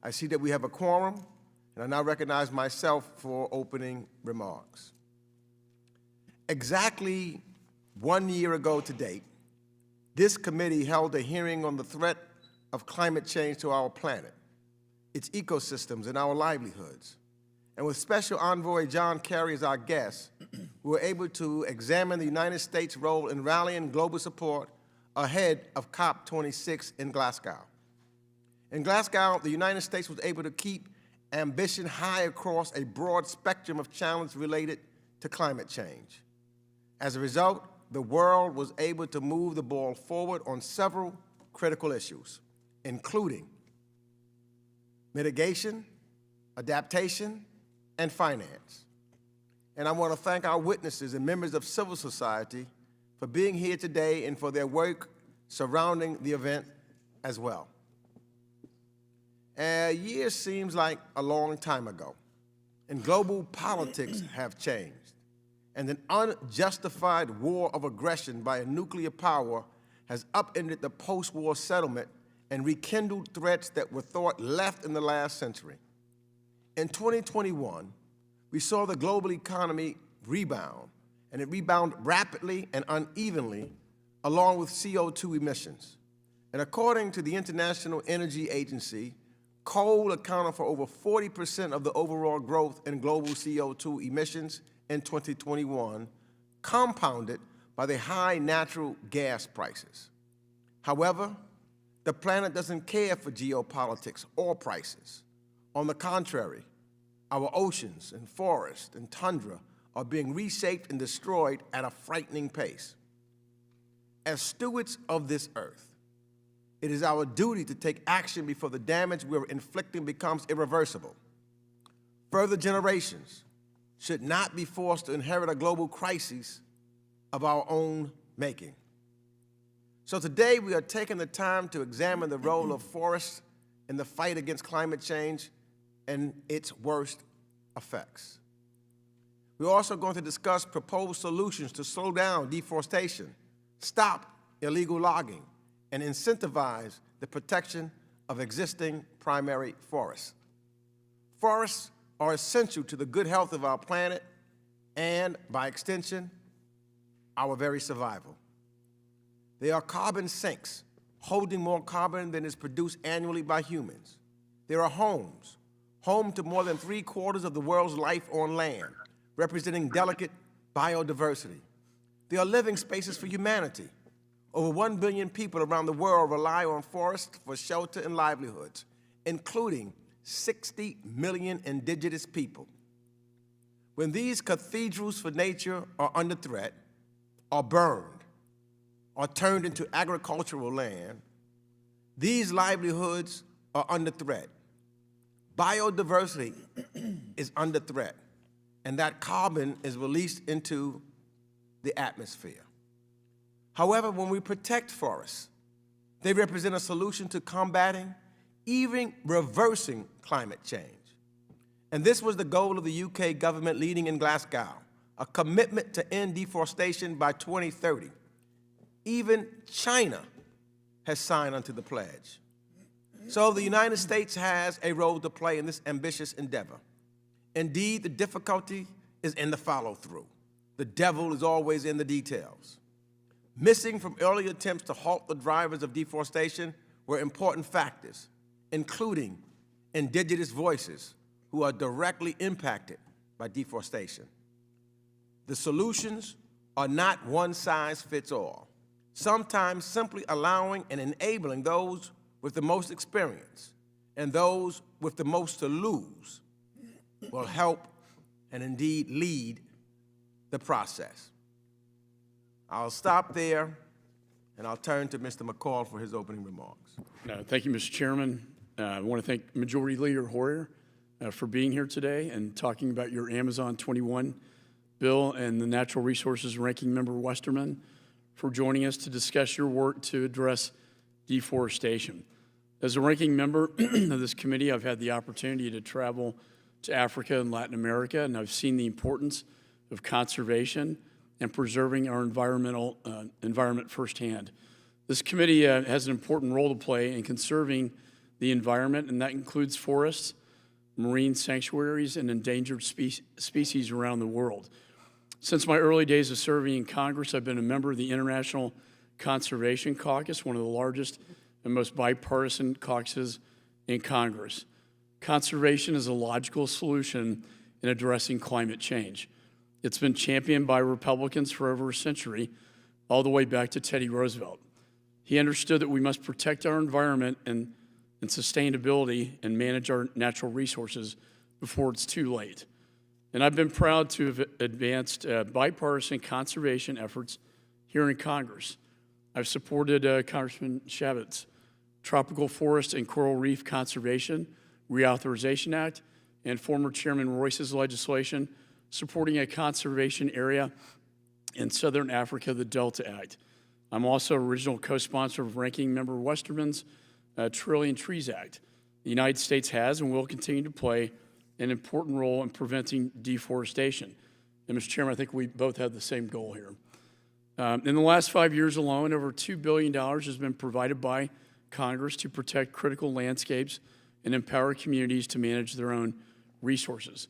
I see that we have a quorum, and I now recognize myself for opening remarks. Exactly 1 year ago to date, this committee held a hearing on the threat of climate change to our planet, its ecosystems, and our livelihoods. And with Special Envoy John Kerry as our guest, we were able to examine the United States' role in rallying global support ahead of COP26 in Glasgow. In Glasgow, the United States was able to keep ambition high across a broad spectrum of challenges related to climate change. As a result, the world was able to move the ball forward on several critical issues, including mitigation, adaptation, and finance. And I want to thank our witnesses and members of civil society for being here today and for their work surrounding the event as well. A year seems like a long time ago, and global politics have changed, and an unjustified war of aggression by a nuclear power has upended the post-war settlement and rekindled threats that were thought left in the last century. In 2021, we saw the global economy rebound, and it rebounded rapidly and unevenly, along with CO2 emissions. And according to the International Energy Agency, coal accounted for over 40% of the overall growth in global CO2 emissions in 2021, compounded by the high natural gas prices. However, the planet doesn't care for geopolitics or prices. On the contrary, our oceans and forests and tundra are being reshaped and destroyed at a frightening pace. As stewards of this earth, it is our duty to take action before the damage we're inflicting becomes irreversible. Further generations should not be forced to inherit a global crisis of our own making. So today we are taking the time to examine the role of forests in the fight against climate change and its worst effects. We're also going to discuss proposed solutions to slow down deforestation, stop illegal logging, and incentivize the protection of existing primary forests. Forests are essential to the good health of our planet and, by extension, our very survival. They are carbon sinks, holding more carbon than is produced annually by humans. They are homes, home to more than 3/4 of the world's life on land, representing delicate biodiversity. They are living spaces for humanity. Over 1 billion people around the world rely on forests for shelter and livelihoods, including 60 million indigenous people. When these cathedrals for nature are under threat, are burned, or turned into agricultural land, these livelihoods are under threat. Biodiversity is under threat, and that carbon is released into the atmosphere. However, when we protect forests, they represent a solution to combating, even reversing climate change. And this was the goal of the UK government leading in Glasgow, a commitment to end deforestation by 2030. Even China has signed onto the pledge. So the United States has a role to play in this ambitious endeavor. Indeed, the difficulty is in the follow-through. The devil is always in the details. Missing from early attempts to halt the drivers of deforestation were important factors, including indigenous voices who are directly impacted by deforestation. The solutions are not one size fits all. Sometimes simply allowing and enabling those with the most experience and those with the most to lose will help and indeed lead the process. I'll stop there, and I'll turn to Mr. McCall for his opening remarks. Thank you, Mr. Chairman. I want to thank Majority Leader Hoyer for being here today and talking about your Amazon 21 bill, and the Natural Resources Ranking Member Westerman for joining us to discuss your work to address deforestation. As a ranking member of this committee, I've had the opportunity to travel to Africa and Latin America, and I've seen the importance of conservation and preserving our environment firsthand. This committee has an important role to play in conserving the environment, and that includes forests, marine sanctuaries, and endangered species around the world. Since my early days of serving in Congress, I've been a member of the International Conservation Caucus, one of the largest and most bipartisan caucuses in Congress. Conservation is a logical solution in addressing climate change. It's been championed by Republicans for over a century, all the way back to Teddy Roosevelt. He understood that we must protect our environment and sustainability and manage our natural resources before it's too late. And I've been proud to have advanced bipartisan conservation efforts here in Congress. I've supported Congressman Chavett's Tropical Forest and Coral Reef Conservation Reauthorization Act and former Chairman Royce's legislation supporting a conservation area in Southern Africa, the Delta Act. I'm also original co-sponsor of Ranking Member Westerman's Trillion Trees Act. The United States has and will continue to play an important role in preventing deforestation. And Mr. Chairman, I think we both have the same goal here. In the last 5 years alone, over $2 billion has been provided by Congress to protect critical landscapes and empower communities to manage their own resources.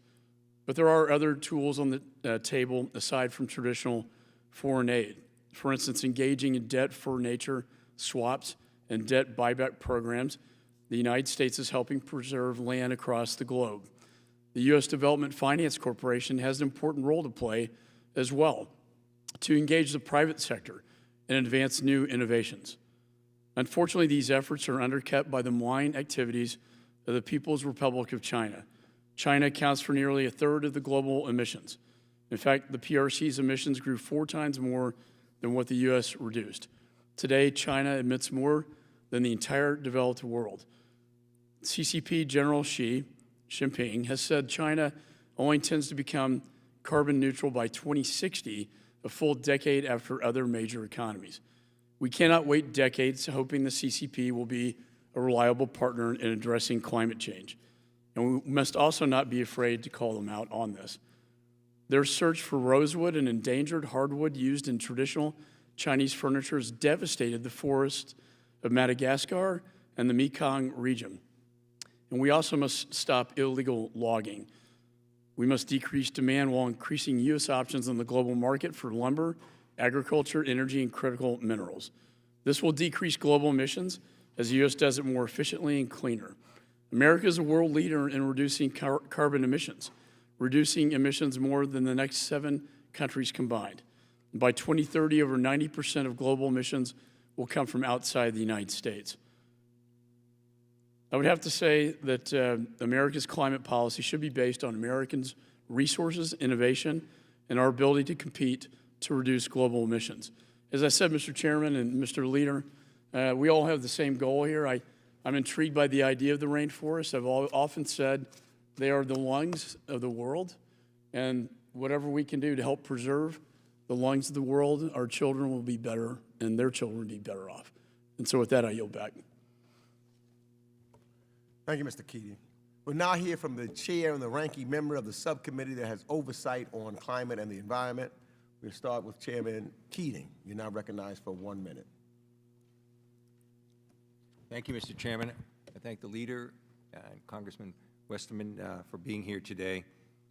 But there are other tools on the table aside from traditional foreign aid. For instance, engaging in debt for nature swaps and debt buyback programs. The United States is helping preserve land across the globe. The U.S. Development Finance Corporation has an important role to play as well to engage the private sector and advance new innovations. Unfortunately, these efforts are undercut by the malign activities of the People's Republic of China. China accounts for nearly a third of the global emissions. In fact, the PRC's emissions grew 4 times more than what the U.S. reduced. Today, China emits more than the entire developed world. CCP General Xi Jinping has said China only intends to become carbon neutral by 2060, a full decade after other major economies. We cannot wait decades hoping the CCP will be a reliable partner in addressing climate change. And we must also not be afraid to call them out on this. Their search for rosewood, an endangered hardwood used in traditional Chinese furniture, has devastated the forests of Madagascar and the Mekong region. And we also must stop illegal logging. We must decrease demand while increasing U.S. options on the global market for lumber, agriculture, energy, and critical minerals. This will decrease global emissions as the U.S. does it more efficiently and cleaner. America is a world leader in reducing carbon emissions, reducing emissions more than the next 7 countries combined. And by 2030, over 90% of global emissions will come from outside the United States. I would have to say that America's climate policy should be based on Americans' resources, innovation, and our ability to compete to reduce global emissions. As I said, Mr. Chairman and Mr. Leader, we all have the same goal here. I'm intrigued by the idea of the rainforest. I've often said they are the lungs of the world, and whatever we can do to help preserve the lungs of the world, our children will be better, and their children will be better off. And so with that, I yield back. Thank you, Mr. Keating. We'll now hear from the chair and the ranking member of the subcommittee that has oversight on climate and the environment. We'll start with Chairman Keating. You're now recognized for 1 minute. Thank you, Mr. Chairman. I thank the leader and Congressman Westerman for being here today.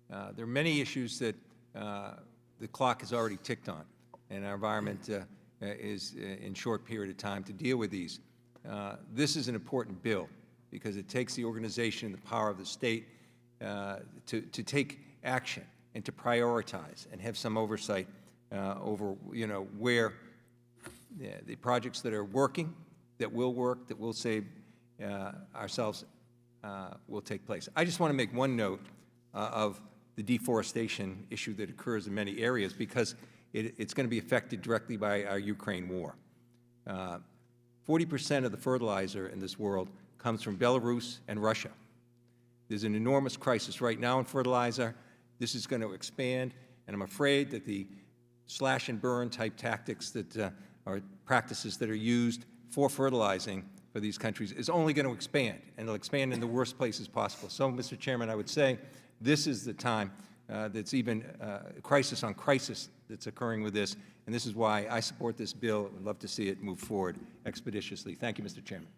There are many issues that the clock has already ticked on, and our environment is in short period of time to deal with these. This is an important bill because it takes the organization and the power of the state to take action and to prioritize and have some oversight over, where the projects that are working, that will work, that will save ourselves, will take place. I just want to make one note of the deforestation issue that occurs in many areas because it's going to be affected directly by our Ukraine war. 40% of the fertilizer in this world comes from Belarus and Russia. There's an enormous crisis right now in fertilizer. This is going to expand, and I'm afraid that the slash and burn type tactics that are practices that are used for fertilizing for these countries is only going to expand, and it'll expand in the worst places possible. So, Mr. Chairman, I would say this is the time that's even crisis on crisis that's occurring with this, and this is why I support this bill. I would love to see it move forward expeditiously. Thank you, Mr. Chairman.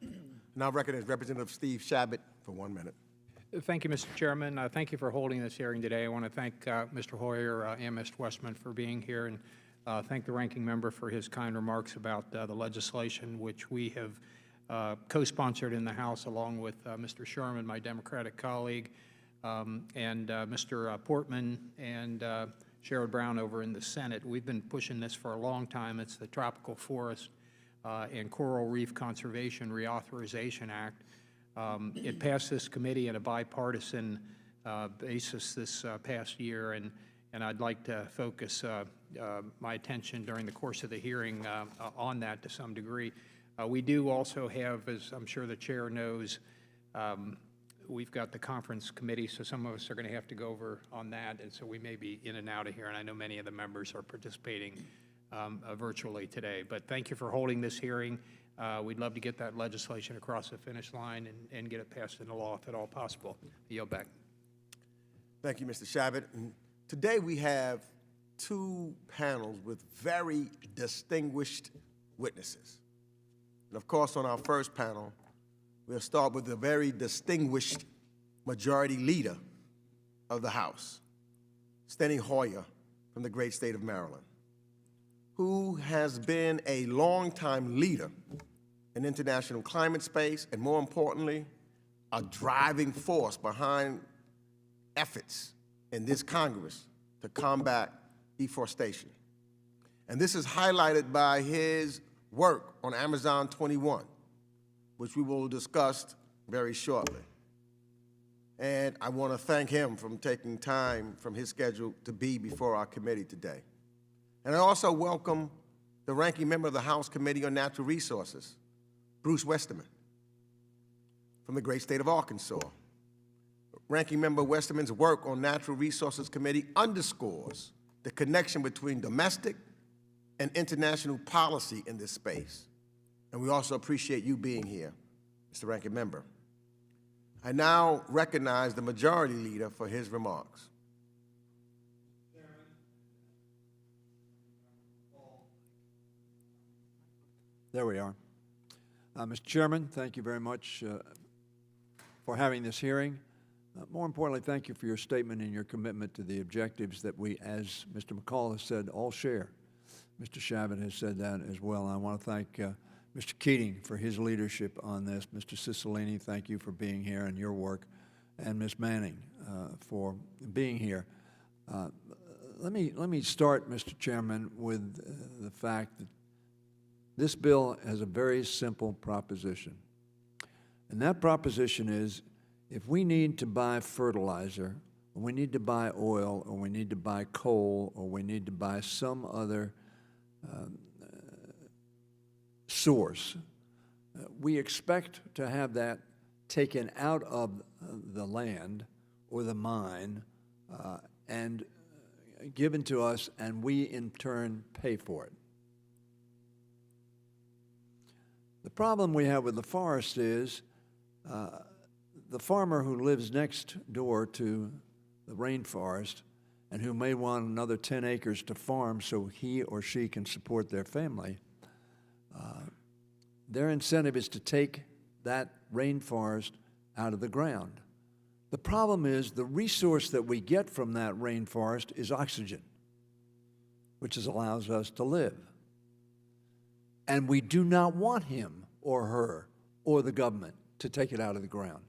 Now recognize Representative Steve Shabbat for 1 minute. Thank you, Mr. Chairman. Thank you for holding this hearing today. I want to thank Mr. Hoyer and Mr. Westman for being here, and thank the ranking member for his kind remarks about the legislation, which we have co-sponsored in the House along with Mr. Sherman, my Democratic colleague, and Mr. Portman and Sherrod Brown over in the Senate. We've been pushing this for a long time. It's the Tropical Forest and Coral Reef Conservation Reauthorization Act. It passed this committee on a bipartisan basis this past year, and I'd like to focus my attention during the course of the hearing on that to some degree. We do also have, as I'm sure the chair knows, we've got the conference committee, so some of us are going to have to go over on that, and so we may be in and out of here, and I know many of the members are participating virtually today. But thank you for holding this hearing. We'd love to get that legislation across the finish line and get it passed into law if at all possible. I yield back. Thank you, Mr. Shabbat. And today we have two panels with very distinguished witnesses. And of course, on our first panel, we'll start with the very distinguished majority leader of the House, Steny Hoyer from the great state of Maryland, who has been a longtime leader in international climate space, and more importantly, a driving force behind efforts in this Congress to combat deforestation. And this is highlighted by his work on Amazon 21, which we will discuss very shortly. And I want to thank him for taking time from his schedule to be before our committee today. And I also welcome the ranking member of the House Committee on Natural Resources, Bruce Westerman, from the great state of Arkansas. Ranking member Westerman's work on Natural Resources Committee underscores the connection between domestic and international policy in this space. And we also appreciate you being here, Mr. Ranking Member. I now recognize the majority leader for his remarks. There we are. Mr. Chairman, thank you very much for having this hearing. More importantly, thank you for your statement and your commitment to the objectives that we, as Mr. McCall has said, all share. Mr. Shabbat has said that as well. I want to thank Mr. Keating for his leadership on this. Mr. Cicilline, thank you for being here and your work, and Ms. Manning for being here. Let me start, Mr. Chairman, with the fact that this bill has a very simple proposition. And that proposition is, if we need to buy fertilizer, or we need to buy oil, or we need to buy coal, or we need to buy some other source, we expect to have that taken out of the land or the mine and given to us, and we in turn pay for it. The problem we have with the forest is the farmer who lives next door to the rainforest and who may want another 10 acres to farm so he or she can support their family, their incentive is to take that rainforest out of the ground. The problem is the resource that we get from that rainforest is oxygen, which allows us to live. And we do not want him or her or the government to take it out of the ground.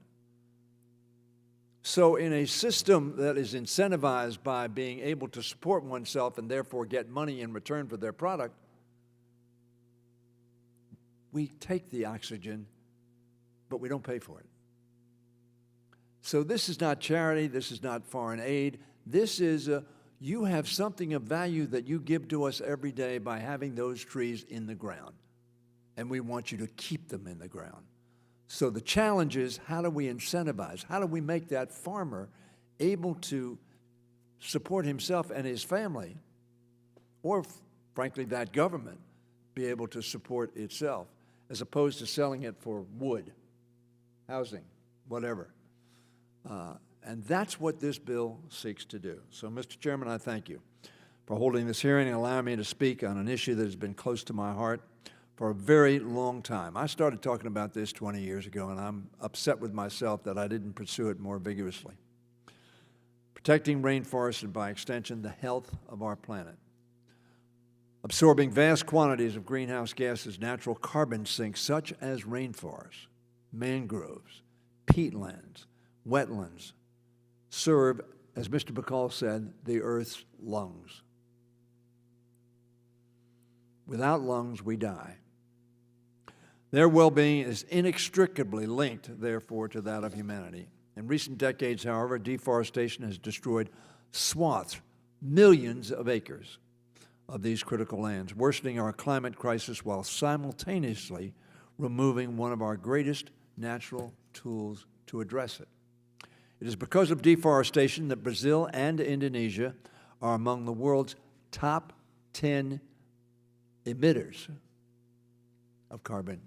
So in a system that is incentivized by being able to support oneself and therefore get money in return for their product, we take the oxygen, but we don't pay for it. So this is not charity, this is not foreign aid, this is you have something of value that you give to us every day by having those trees in the ground, and we want you to keep them in the ground. So the challenge is, how do we incentivize? How do we make that farmer able to support himself and his family, or frankly that government, be able to support itself, as opposed to selling it for wood, housing, whatever. And that's what this bill seeks to do. So, Mr. Chairman, I thank you for holding this hearing and allowing me to speak on an issue that has been close to my heart for a very long time. I started talking about this 20 years ago, and I'm upset with myself that I didn't pursue it more vigorously. Protecting rainforests and, by extension, the health of our planet. Absorbing vast quantities of greenhouse gases, natural carbon sinks such as rainforests, mangroves, peatlands, wetlands, serve, as Mr. Bacall said, the Earth's lungs. Without lungs, we die. Their well-being is inextricably linked, therefore, to that of humanity. In recent decades, however, deforestation has destroyed swaths, millions of acres of these critical lands, worsening our climate crisis while simultaneously removing one of our greatest natural tools to address it. It is because of deforestation that Brazil and Indonesia are among the world's top 10 emitters of carbon.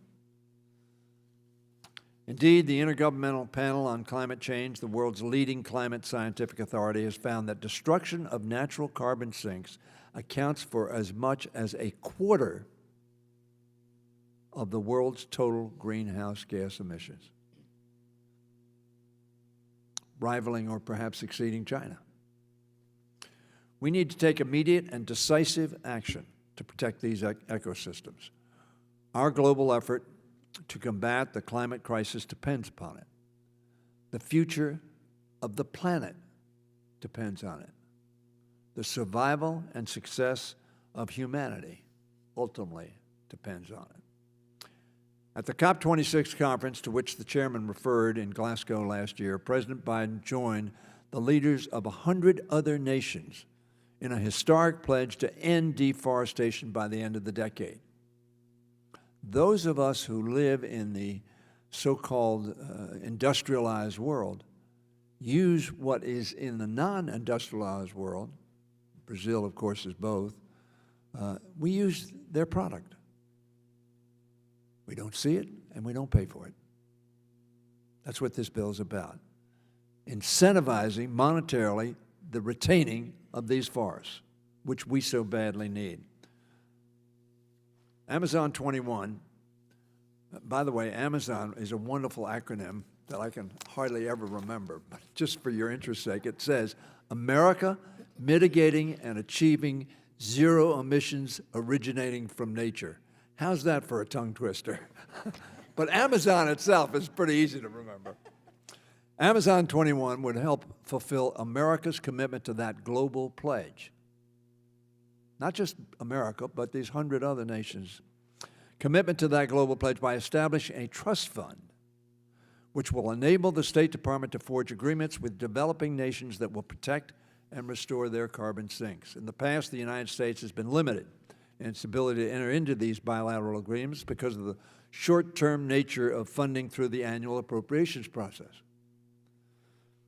Indeed, the Intergovernmental Panel on Climate Change, the world's leading climate scientific authority, has found that destruction of natural carbon sinks accounts for as much as a quarter of the world's total greenhouse gas emissions, rivaling or perhaps exceeding China. We need to take immediate and decisive action to protect these ecosystems. Our global effort to combat the climate crisis depends upon it. The future of the planet depends on it. The survival and success of humanity ultimately depends on it. At the COP26 conference to which the chairman referred in Glasgow last year, President Biden joined the leaders of 100 other nations in a historic pledge to end deforestation by the end of the decade. Those of us who live in the so-called industrialized world use what is in the non-industrialized world. Brazil, of course, is both. We use their product. We don't see it, and we don't pay for it. That's what this bill is about. Incentivizing monetarily the retaining of these forests, which we so badly need. Amazon 21, by the way, Amazon is a wonderful acronym that I can hardly ever remember, but just for your interest's sake, it says, America Mitigating and Achieving Zero Emissions Originating from Nature. How's that for a tongue twister? But Amazon itself is pretty easy to remember. Amazon 21 would help fulfill America's commitment to that global pledge. Not just America, but these 100 other nations. Commitment to that global pledge by establishing a trust fund which will enable the State Department to forge agreements with developing nations that will protect and restore their carbon sinks. In the past, the United States has been limited in its ability to enter into these bilateral agreements because of the short-term nature of funding through the annual appropriations process.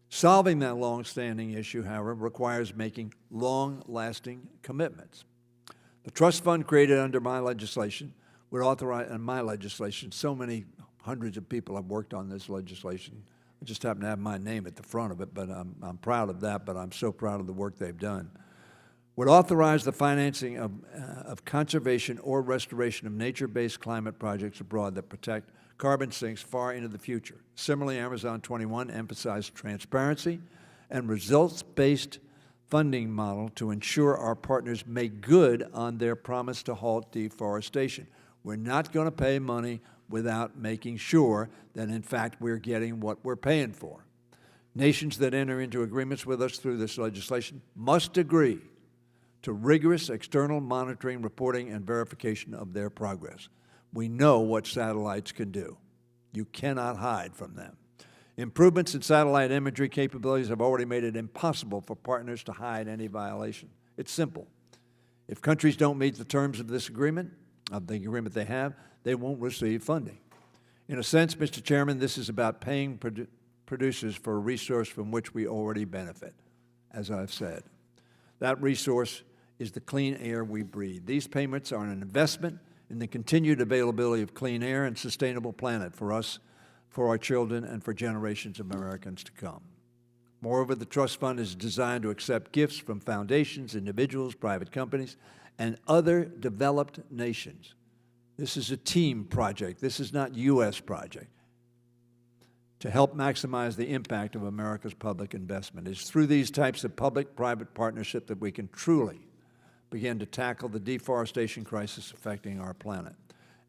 Solving that long-standing issue, however, requires making long-lasting commitments. The trust fund created under my legislation would authorize, and my legislation, so many hundreds of people have worked on this legislation. I just happen to have my name at the front of it, but I'm proud of that, but I'm so proud of the work they've done. Would authorize the financing of conservation or restoration of nature-based climate projects abroad that protect carbon sinks far into the future. Similarly, Amazon 21 emphasized transparency and results-based funding model to ensure our partners make good on their promise to halt deforestation. We're not going to pay money without making sure that, in fact, we're getting what we're paying for. Nations that enter into agreements with us through this legislation must agree to rigorous external monitoring, reporting, and verification of their progress. We know what satellites can do. You cannot hide from them. Improvements in satellite imagery capabilities have already made it impossible for partners to hide any violation. It's simple. If countries don't meet the terms of this agreement, of the agreement they have, they won't receive funding. In a sense, Mr. Chairman, this is about paying producers for a resource from which we already benefit, as I've said. That resource is the clean air we breathe. These payments are an investment in the continued availability of clean air and sustainable planet for us, for our children, and for generations of Americans to come. Moreover, the trust fund is designed to accept gifts from foundations, individuals, private companies, and other developed nations This is a team project. This is not U.S. project. To help maximize the impact of America's public investment. It's through these types of public-private partnership that we can truly begin to tackle the deforestation crisis affecting our planet.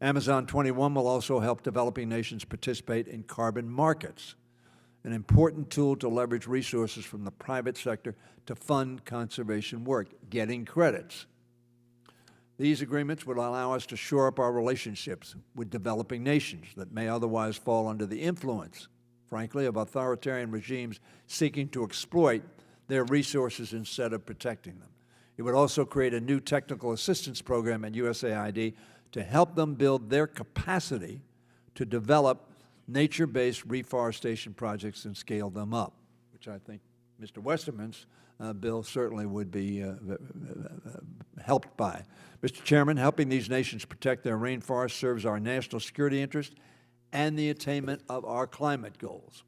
Amazon 21 will also help developing nations participate in carbon markets, an important tool to leverage resources from the private sector to fund conservation work, getting credits. These agreements would allow us to shore up our relationships with developing nations that may otherwise fall under the influence, frankly, of authoritarian regimes seeking to exploit their resources instead of protecting them. It would also create a new technical assistance program at USAID to help them build their capacity to develop nature-based reforestation projects and scale them up, which I think Mr. Westerman's bill certainly would be helped by. Mr. Chairman, helping these nations protect their rainforests serves our national security interest and the attainment of our climate goals,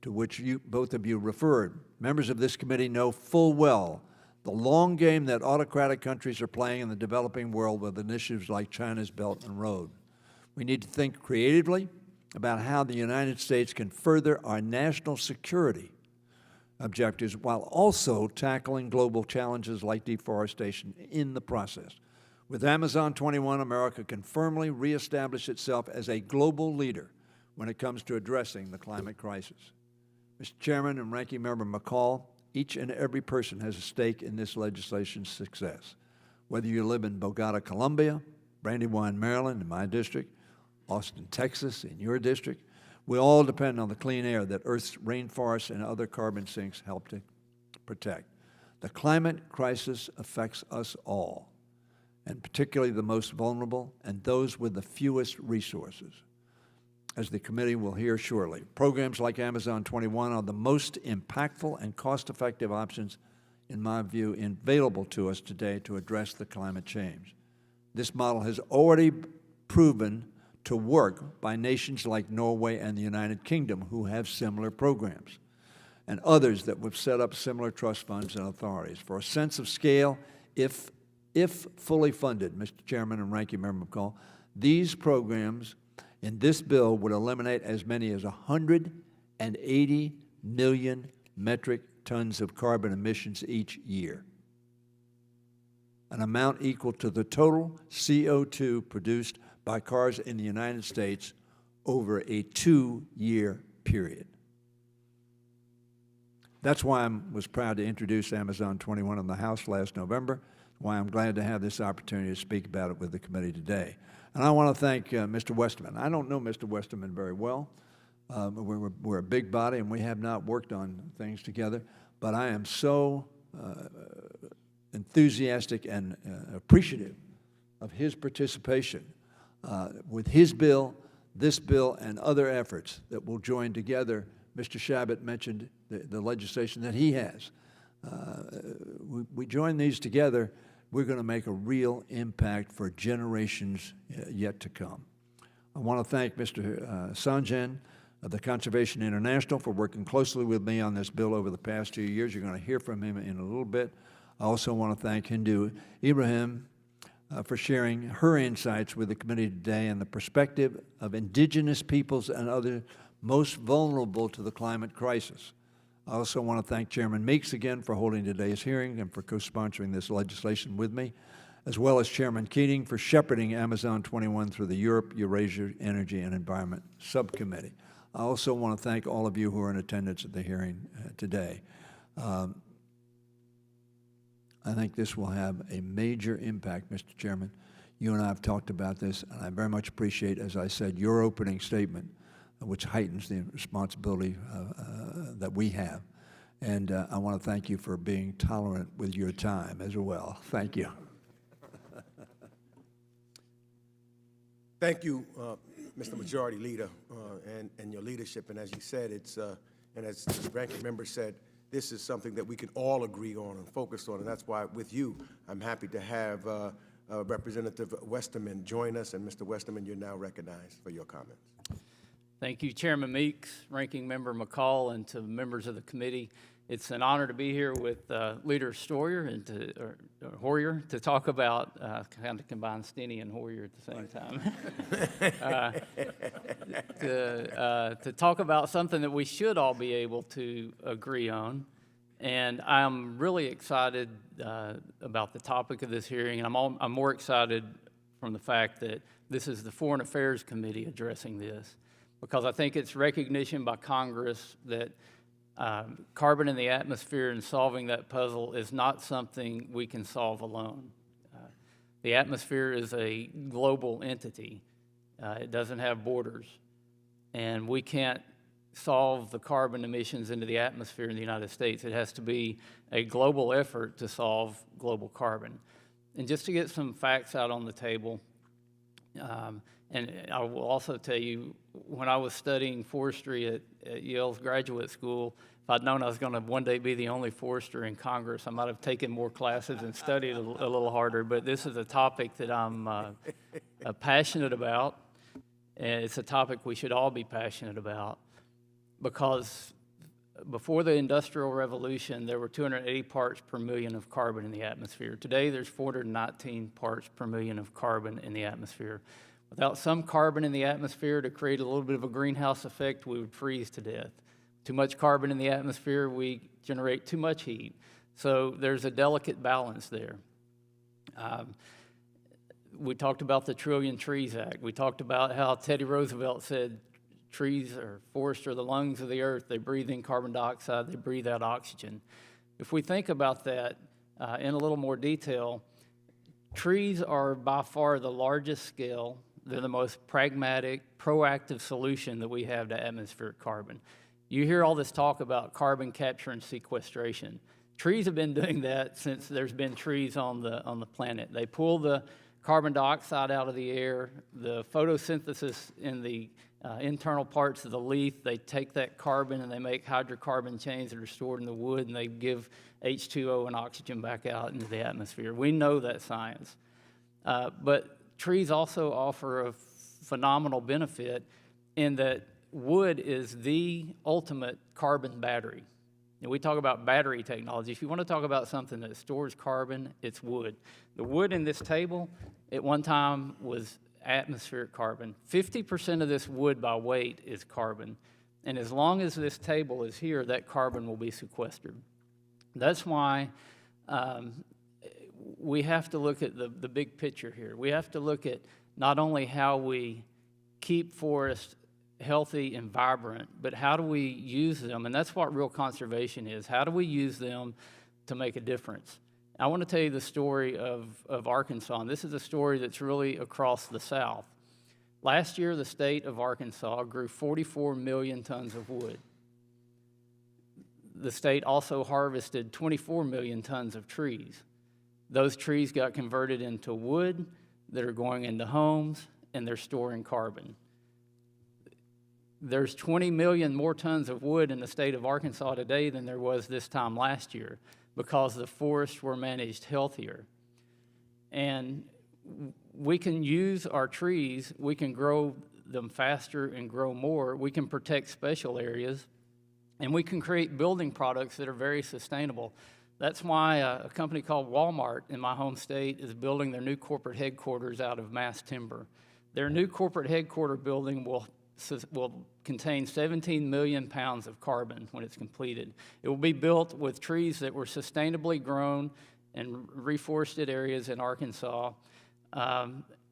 to which both of you referred. Members of this committee know full well the long game that autocratic countries are playing in the developing world with initiatives like China's Belt and Road. We need to think creatively about how the United States can further our national security objectives while also tackling global challenges like deforestation in the process. With Amazon 21, America can firmly reestablish itself as a global leader when it comes to addressing the climate crisis. Mr. Chairman and Ranking Member McCall, each and every person has a stake in this legislation's success. Whether you live in Bogota, Colombia, Brandywine, Maryland, in my district, Austin, Texas, in your district, we all depend on the clean air that Earth's rainforests and other carbon sinks help to protect. The climate crisis affects us all, and particularly the most vulnerable and those with the fewest resources. As the committee will hear shortly, programs like Amazon 21 are the most impactful and cost-effective options, in my view, available to us today to address the climate change. This model has already proven to work by nations like Norway and the United Kingdom, who have similar programs, and others that would set up similar trust funds and authorities. For a sense of scale, if fully funded, Mr. Chairman and Ranking Member McCall, these programs in this bill would eliminate as many as 180 million metric tons of carbon emissions each year, an amount equal to the total CO2 produced by cars in the United States over a 2-year period. That's why I was proud to introduce Amazon 21 in the House last November, why I'm glad to have this opportunity to speak about it with the committee today. And I want to thank Mr. Westerman. I don't know Mr. Westerman very well. We're a big body, and we have not worked on things together, but I am so enthusiastic and appreciative of his participation with his bill, this bill, and other efforts that will join together. Mr. Shabbat mentioned the legislation that he has. We join these together, we're going to make a real impact for generations yet to come. I want to thank Mr. Sanjayan of the Conservation International for working closely with me on this bill over the past 2 years. You're going to hear from him in a little bit. I also want to thank Hindou Ibrahim for sharing her insights with the committee today and the perspective of indigenous peoples and others most vulnerable to the climate crisis. I also want to thank Chairman Meeks again for holding today's hearing and for co-sponsoring this legislation with me, as well as Chairman Keating for shepherding Amazon 21 through the Europe-Eurasia Energy and Environment Subcommittee. I also want to thank all of you who are in attendance at the hearing today. I think this will have a major impact, Mr. Chairman. You and I have talked about this, and I very much appreciate, as I said, your opening statement, which heightens the responsibility that we have. And I want to thank you for being tolerant with your time as well. Thank you. Thank you, Mr. Majority Leader, and your leadership. And as you said, and as the ranking member said, this is something that we can all agree on and focus on. And that's why, with you, I'm happy to have Representative Westerman join us. And Mr. Westerman, you're now recognized for your comments. Thank you, Chairman Meeks, Ranking Member McCall, and to members of the committee. It's an honor to be here with Leader Hoyer and Hoyer to talk about, kind of combine Steny and Hoyer at the same time, to talk about something that we should all be able to agree on. And I'm really excited about the topic of this hearing, and I'm more excited from the fact that this is the Foreign Affairs Committee addressing this, because I think it's recognition by Congress that carbon in the atmosphere and solving that puzzle is not something we can solve alone. The atmosphere is a global entity. It doesn't have borders. And we can't solve the carbon emissions into the atmosphere in the United States. It has to be a global effort to solve global carbon. And just to get some facts out on the table, and I will also tell you, when I was studying forestry at Yale's graduate school, if I'd known I was going to one day be the only forester in Congress, I might have taken more classes and studied a little harder. But this is a topic that I'm passionate about, and it's a topic we should all be passionate about, because before the Industrial Revolution, there were 280 parts per million of carbon in the atmosphere. Today, there's 419 parts per million of carbon in the atmosphere. Without some carbon in the atmosphere to create a little bit of a greenhouse effect, we would freeze to death. Too much carbon in the atmosphere, we generate too much heat. So there's a delicate balance there. We talked about the Trillion Trees Act. We talked about how Teddy Roosevelt said trees or forests are the lungs of the earth. They breathe in carbon dioxide, they breathe out oxygen. If we think about that in a little more detail, trees are by far the largest scale. They're the most pragmatic, proactive solution that we have to atmospheric carbon. You hear all this talk about carbon capture and sequestration. Trees have been doing that since there's been trees on the planet. They pull the carbon dioxide out of the air, the photosynthesis in the internal parts of the leaf, they take that carbon and they make hydrocarbon chains that are stored in the wood, and they give H2O and oxygen back out into the atmosphere. We know that science. But trees also offer a phenomenal benefit in that wood is the ultimate carbon battery. And we talk about battery technology. If you want to talk about something that stores carbon, it's wood. The wood in this table at one time was atmospheric carbon. 50% of this wood by weight is carbon. And as long as this table is here, that carbon will be sequestered. That's why we have to look at the big picture here. We have to look at not only how we keep forests healthy and vibrant, but how do we use them? And that's what real conservation is. How do we use them to make a difference? I want to tell you the story of Arkansas, and this is a story that's really across the South. Last year, the state of Arkansas grew 44 million tons of wood. The state also harvested 24 million tons of trees. Those trees got converted into wood that are going into homes, and they're storing carbon. There's 20 million more tons of wood in the state of Arkansas today than there was this time last year, because the forests were managed healthier. And we can use our trees, we can grow them faster and grow more, we can protect special areas, and we can create building products that are very sustainable. That's why a company called Walmart in my home state is building their new corporate headquarters out of mass timber. Their new corporate headquarters building will contain 17 million pounds of carbon when it's completed. It will be built with trees that were sustainably grown in reforested areas in Arkansas,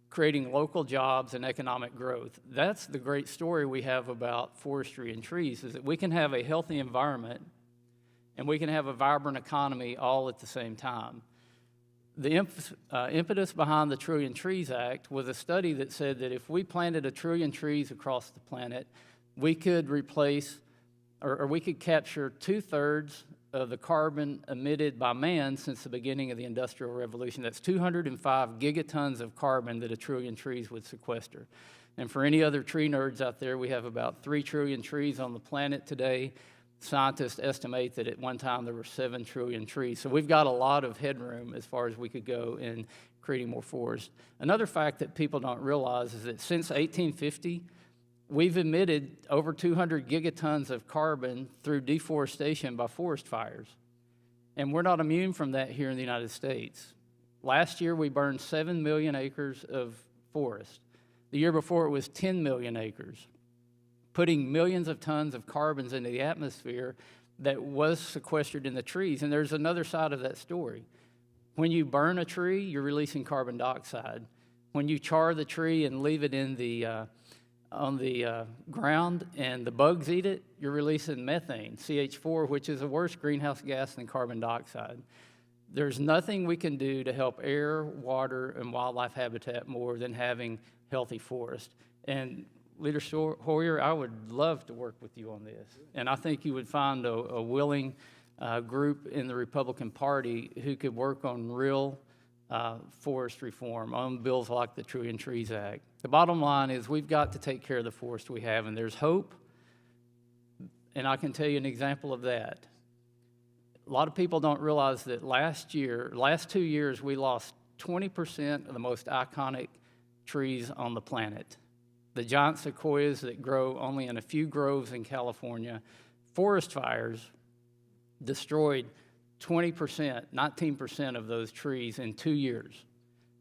creating local jobs and economic growth. That's the great story we have about forestry and trees, is that we can have a healthy environment and we can have a vibrant economy all at the same time. The impetus behind the Trillion Trees Act was a study that said that if we planted 1 trillion trees across the planet, we could replace, or we could capture 2/3 of the carbon emitted by man since the beginning of the Industrial Revolution. That's 205 gigatons of carbon that 1 trillion trees would sequester. And for any other tree nerds out there, we have about 3 trillion trees on the planet today. Scientists estimate that at one time there were 7 trillion trees. So we've got a lot of headroom as far as we could go in creating more forest. Another fact that people don't realize is that since 1850, we've emitted over 200 gigatons of carbon through deforestation by forest fires. And we're not immune from that here in the United States. Last year, we burned 7 million acres of forest. The year before, it was 10 million acres, putting millions of tons of carbons into the atmosphere that was sequestered in the trees. And there's another side of that story. When you burn a tree, you're releasing carbon dioxide. When you char the tree and leave it in on the ground and the bugs eat it, you're releasing methane, CH4, which is a worse greenhouse gas than carbon dioxide. There's nothing we can do to help air, water, and wildlife habitat more than having healthy forest. And Leader Hoyer, I would love to work with you on this. And I think you would find a willing group in the Republican Party who could work on real forest reform, on bills like the Tree and Trees Act. The bottom line is we've got to take care of the forest we have, and there's hope. And I can tell you an example of that. A lot of people don't realize that last 2 years, we lost 20% of the most iconic trees on the planet. The giant sequoias that grow only in a few groves in California. Forest fires destroyed 20%, 19% of those trees in 2 years.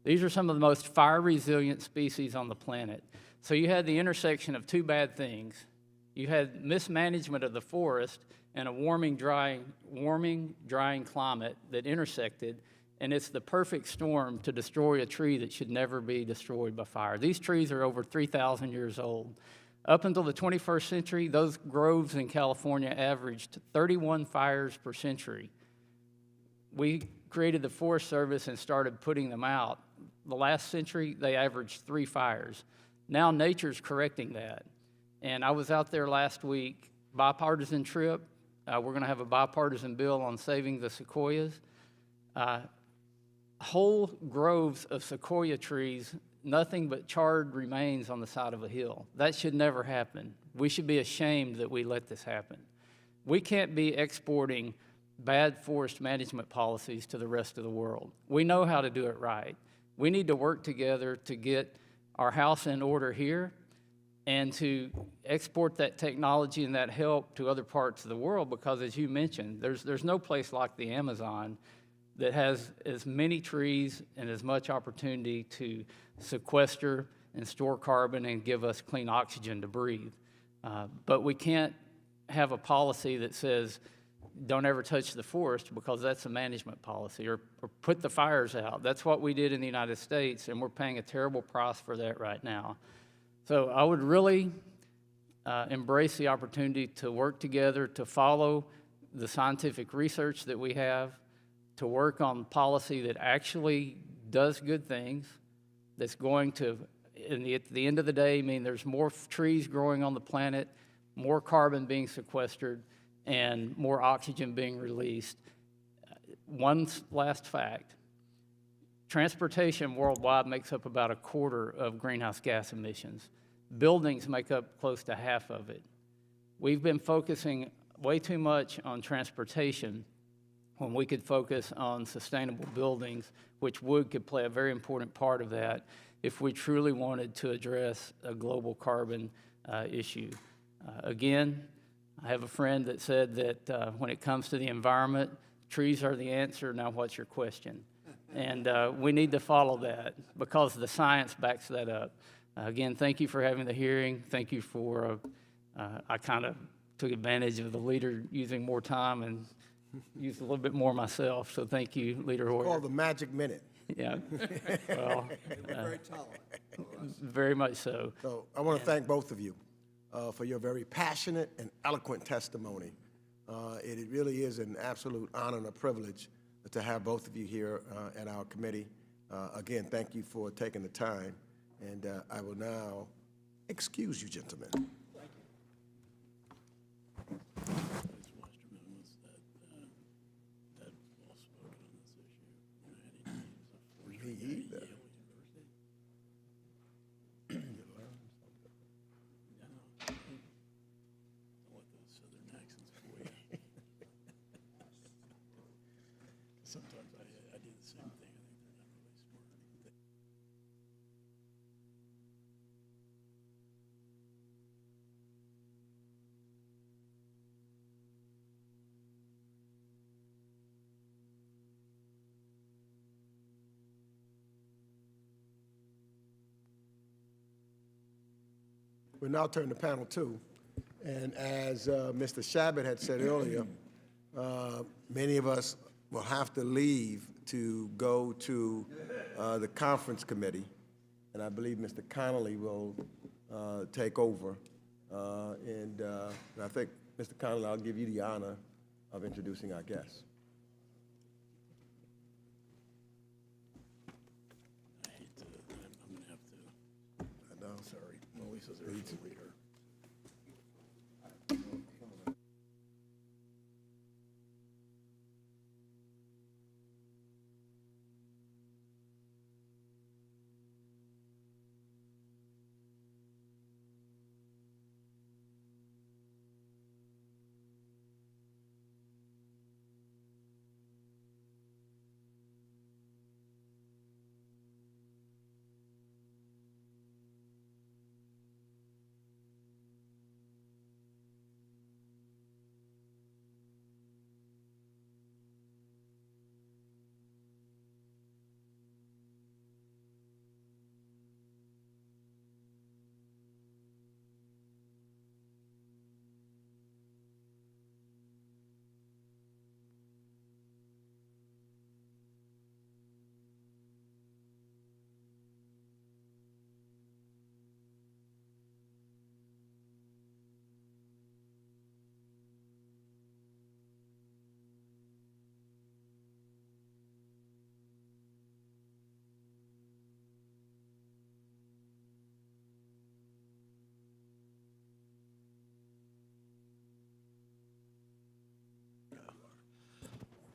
These are some of the most fire-resilient species on the planet. So you had the intersection of two bad things. You had mismanagement of the forest and a warming, drying climate that intersected, and it's the perfect storm to destroy a tree that should never be destroyed by fire. These trees are over 3,000 years old. Up until the 21st century, those groves in California averaged 31 fires per century. We created the Forest Service and started putting them out. The last century, they averaged 3 fires. Now nature's correcting that. And I was out there last week, bipartisan trip. We're going to have a bipartisan bill on saving the sequoias. Whole groves of sequoia trees, nothing but charred remains on the side of a hill. That should never happen. We should be ashamed that we let this happen. We can't be exporting bad forest management policies to the rest of the world. We know how to do it right. We need to work together to get our house in order here and to export that technology and that help to other parts of the world, because as you mentioned, there's no place like the Amazon that has as many trees and as much opportunity to sequester and store carbon and give us clean oxygen to breathe. But we can't have a policy that says, don't ever touch the forest, because that's a management policy, or put the fires out. That's what we did in the United States, and we're paying a terrible price for that right now. So I would really embrace the opportunity to work together, to follow the scientific research that we have, to work on policy that actually does good things, that's going to, at the end of the day, mean there's more trees growing on the planet, more carbon being sequestered, and more oxygen being released. One last fact. Transportation worldwide makes up about 1/4 of greenhouse gas emissions. Buildings make up close to half of it. We've been focusing way too much on transportation when we could focus on sustainable buildings, which wood could play a very important part of that if we truly wanted to address a global carbon issue. Again, I have a friend that said that when it comes to the environment, trees are the answer. Now, what's your question? And we need to follow that because the science backs that up. Again, thank you for having the hearing. Thank you for, I kind of took advantage of the leader using more time and used a little bit more myself. So thank you, Leader Hoyer. Called the magic minute. Yeah. Well, Very tolerant. very much so. So I want to thank both of you for your very passionate and eloquent testimony. It really is an absolute honor and a privilege to have both of you here at our committee. Again, thank you for taking the time. And I will now excuse you, gentlemen. Me either. Sometimes I do the same thing. I think they're not really smart. We'll now turn to panel 2. And as Mr. Shabbat had said earlier, many of us will have to leave to go to the conference committee, and I believe Mr. Connolly will take over. And I think, Mr. Connolly, I'll give you the honor of introducing our guests. I hate to, I'm going to have to. I know. Sorry. Melissa's there to lead her.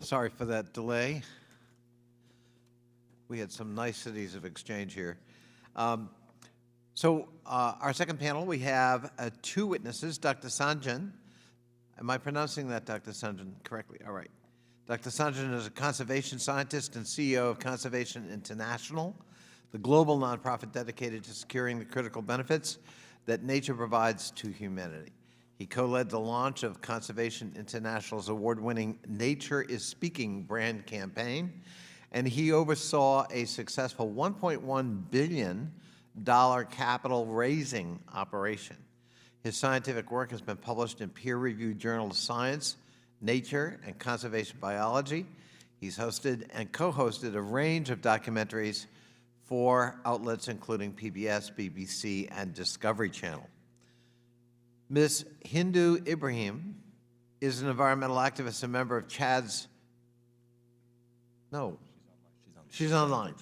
Sorry for that delay. We had some niceties of exchange here. Our second panel, we have 2 witnesses, Dr. Sanjayan. Am I pronouncing that, Dr. Sanjayan, correctly? All right. Dr. Sanjayan is a conservation scientist and CEO of Conservation International, the global nonprofit dedicated to securing the critical benefits that nature provides to humanity. He co-led the launch of Conservation International's award-winning Nature is Speaking brand campaign, and he oversaw a successful $1.1 billion capital raising operation. His scientific work has been published in peer-reviewed journals of science, Nature, and Conservation Biology. He's hosted and co-hosted a range of documentaries for outlets including PBS, BBC, and Discovery Channel. Ms. Hindou Ibrahim is an environmental activist and member of Chad's, no, she's online.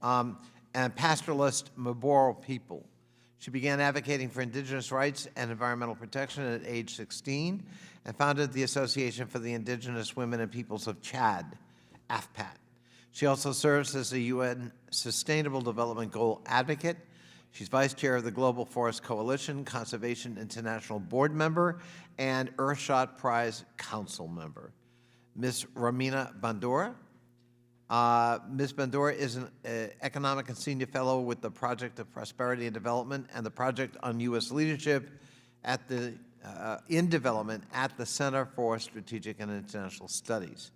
And pastoralist Oumarou people. She began advocating for indigenous rights and environmental protection at age 16 and founded the Association for the Indigenous Women and Peoples of Chad, AFPAT. She also serves as a UN Sustainable Development Goal advocate. She's vice chair of the Global Forest Coalition, Conservation International board member, and Earthshot Prize council member. Ms. Romina Bandura. Ms. Bandura is an economic and senior fellow with the Project of Prosperity and Development and the Project on U.S. Leadership at the, in Development at the Center for Strategic and International Studies.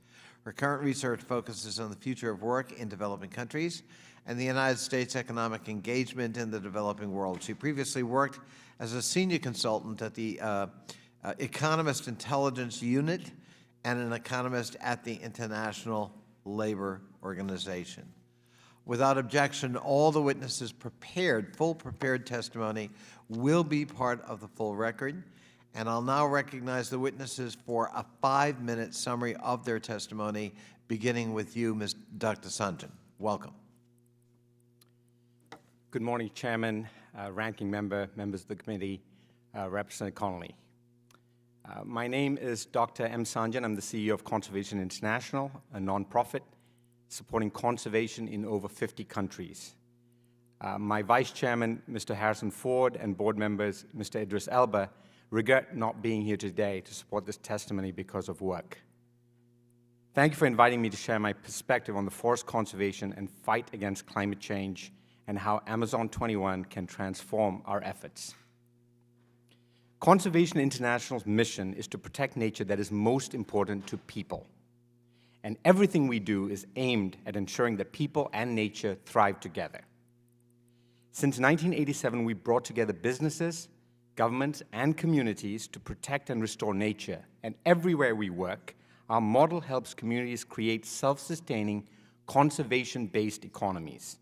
Her current research focuses on the future of work in developing countries and the United States' economic engagement in the developing world. She previously worked as a senior consultant at the Economist Intelligence Unit and an economist at the International Labor Organization. Without objection, all the witnesses' full prepared testimony will be part of the full record. And I'll now recognize the witnesses for a 5-minute summary of their testimony, beginning with you, Dr. Sanjayan. Welcome. Good morning, Chairman, Ranking Member, members of the committee, Representative Connolly. My name is Dr. M. Sanjayan. I'm the CEO of Conservation International, a nonprofit supporting conservation in over 50 countries. My Vice Chairman, Mr. Harrison Ford, and board members, Mr. Idris Elba, regret not being here today to support this testimony because of work. Thank you for inviting me to share my perspective on the forest conservation and fight against climate change and how Amazon 21 can transform our efforts. Conservation International's mission is to protect nature that is most important to people. And everything we do is aimed at ensuring that people and nature thrive together. Since 1987, we brought together businesses, governments, and communities to protect and restore nature. And everywhere we work, our model helps communities create self-sustaining, conservation-based economies.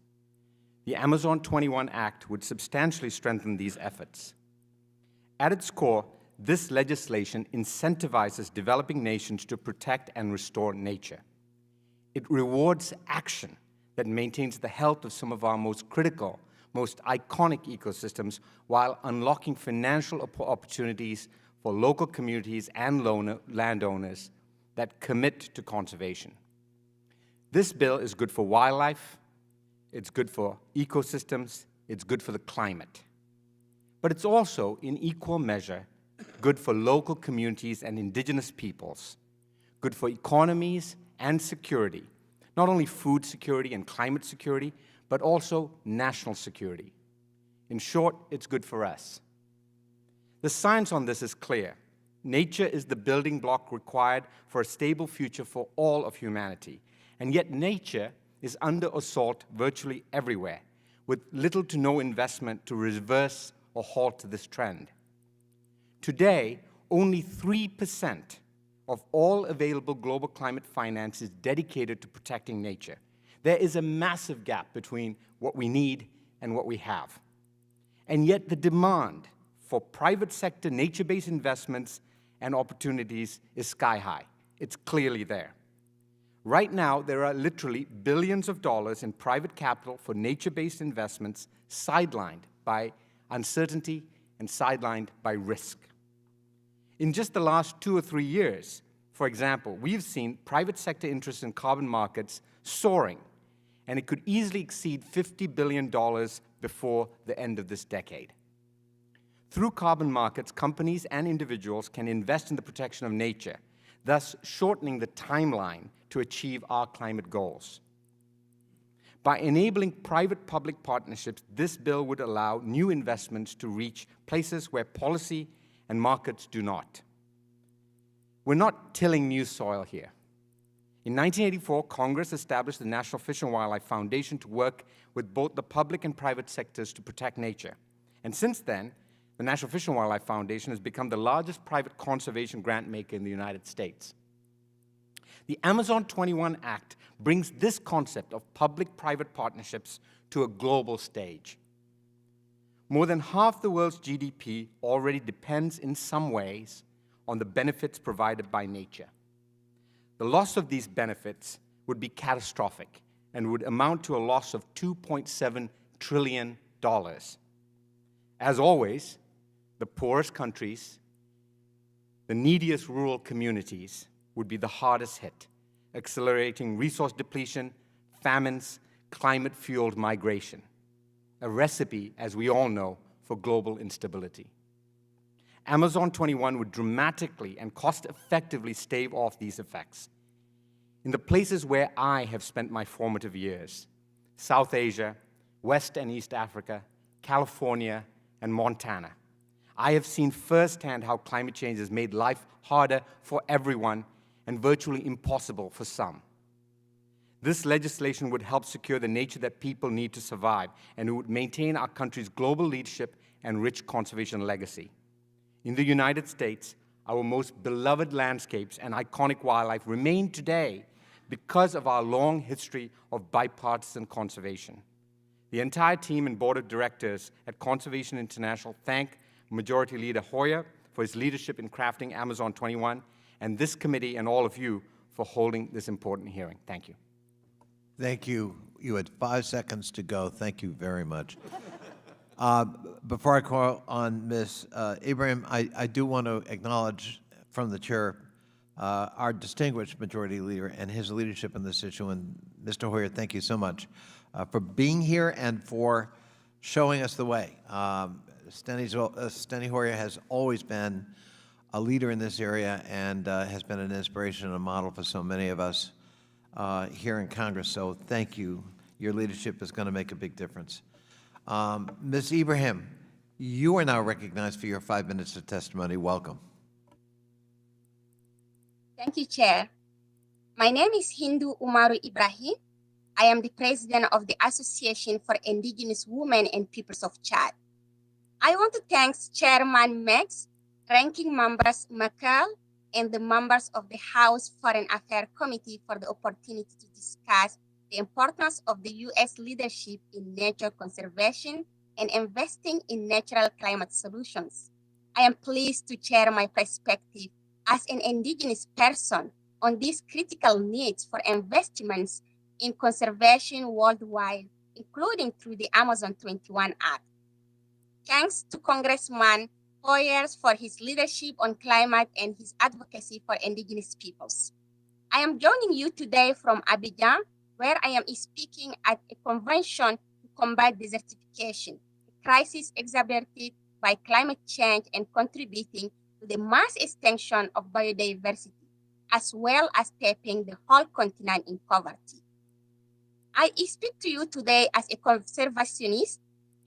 The Amazon 21 Act would substantially strengthen these efforts. At its core, this legislation incentivizes developing nations to protect and restore nature. It rewards action that maintains the health of some of our most critical, most iconic ecosystems while unlocking financial opportunities for local communities and landowners that commit to conservation. This bill is good for wildlife, it's good for ecosystems, it's good for the climate. But it's also, in equal measure, good for local communities and indigenous peoples, good for economies and security, not only food security and climate security, but also national security. In short, it's good for us. The science on this is clear. Nature is the building block required for a stable future for all of humanity. And yet nature is under assault virtually everywhere, with little to no investment to reverse or halt this trend. Today, only 3% of all available global climate finance is dedicated to protecting nature. There is a massive gap between what we need and what we have. And yet the demand for private sector nature-based investments and opportunities is sky high. It's clearly there. Right now, there are literally billions of dollars in private capital for nature-based investments sidelined by uncertainty and sidelined by risk. In just the last 2 or 3 years, for example, we've seen private sector interest in carbon markets soaring, and it could easily exceed $50 billion before the end of this decade. Through carbon markets, companies and individuals can invest in the protection of nature, thus shortening the timeline to achieve our climate goals. By enabling private-public partnerships, this bill would allow new investments to reach places where policy and markets do not. We're not tilling new soil here. In 1984, Congress established the National Fish and Wildlife Foundation to work with both the public and private sectors to protect nature. And since then, the National Fish and Wildlife Foundation has become the largest private conservation grant maker in the United States. The Amazon 21 Act brings this concept of public-private partnerships to a global stage. More than half the world's GDP already depends in some ways on the benefits provided by nature. The loss of these benefits would be catastrophic and would amount to a loss of $2.7 trillion. As always, the poorest countries, the neediest rural communities would be the hardest hit, accelerating resource depletion, famines, climate-fueled migration, a recipe, as we all know, for global instability. Amazon 21 would dramatically and cost-effectively stave off these effects. In the places where I have spent my formative years, South Asia, West and East Africa, California, and Montana, I have seen firsthand how climate change has made life harder for everyone and virtually impossible for some. This legislation would help secure the nature that people need to survive, and it would maintain our country's global leadership and rich conservation legacy. In the United States, our most beloved landscapes and iconic wildlife remain today because of our long history of bipartisan conservation. The entire team and board of directors at Conservation International thank Majority Leader Hoyer for his leadership in crafting Amazon 21, and this committee and all of you for holding this important hearing. Thank you. Thank you. You had 5 seconds to go. Thank you very much. Before I call on Ms. Ibrahim, I do want to acknowledge from the chair our distinguished majority leader and his leadership in this issue. And Mr. Hoyer, thank you so much for being here and for showing us the way. Steny Hoyer has always been a leader in this area and has been an inspiration and a model for so many of us here in Congress. So thank you. Your leadership is going to make a big difference. Ms. Ibrahim, you are now recognized for your 5 minutes of testimony. Welcome. Thank you, Chair. My name is Hindou Oumarou Ibrahim. I am the president of the Association for Indigenous Women and Peoples of Chad. I want to thank Chairman Meeks, ranking members McCall, and the members of the House Foreign Affairs Committee for the opportunity to discuss the importance of the U.S. leadership in nature conservation and investing in natural climate solutions. I am pleased to share my perspective as an Indigenous person on these critical needs for investments in conservation worldwide, including through the Amazon 21 Act. Thanks to Congressman Hoyer for his leadership on climate and his advocacy for Indigenous peoples. I am joining you today from Abidjan, where I am speaking at a convention to combat desertification, a crisis exacerbated by climate change and contributing to the mass extinction of biodiversity, as well as tapping the whole continent in poverty. I speak to you today as a conservationist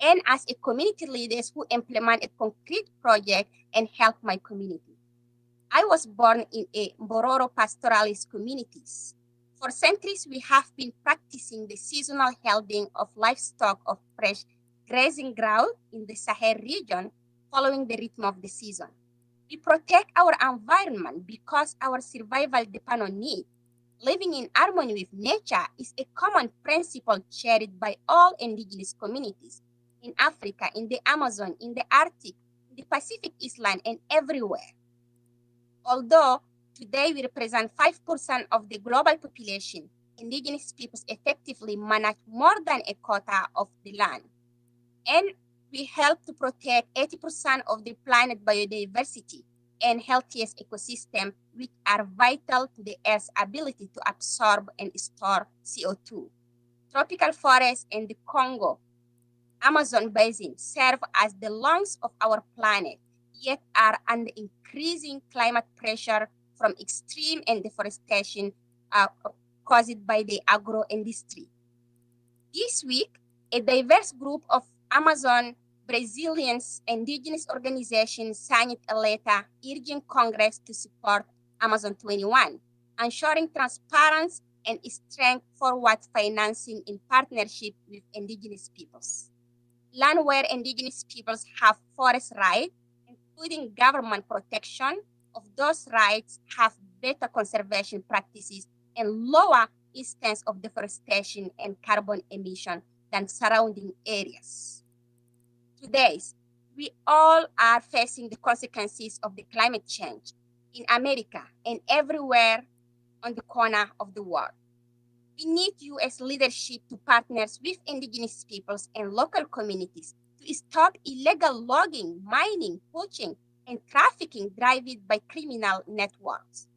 and as a community leader who implement a concrete project and help my community. I was born in a Bororo pastoralist communities. For centuries, we have been practicing the seasonal herding of livestock of fresh grazing ground in the Sahel region following the rhythm of the season. We protect our environment because our survival depends on it. Living in harmony with nature is a common principle shared by all indigenous communities in Africa, in the Amazon, in the Arctic, in the Pacific Island, and everywhere. Although today we represent 5% of the global population, indigenous peoples effectively manage more than a quarter of the land. And we help to protect 80% of the planet biodiversity and healthiest ecosystem, which are vital to the Earth's ability to absorb and store CO2. Tropical forests in the Congo, Amazon basin serve as the lungs of our planet, yet are under increasing climate pressure from extreme and deforestation caused by the agro-industry. This week, a diverse group of Amazon Brazilians indigenous organizations signed a letter urging Congress to support Amazon 21, ensuring transparency and straightforward financing in partnership with indigenous peoples. Land where indigenous peoples have forest rights, including government protection of those rights, have better conservation practices and lower instance of deforestation and carbon emission than surrounding areas. Today, we all are facing the consequences of the climate change in America and everywhere on the corner of the world. We need U.S. leadership to partner with indigenous peoples and local communities to stop illegal logging, mining, poaching, and trafficking driven by criminal networks.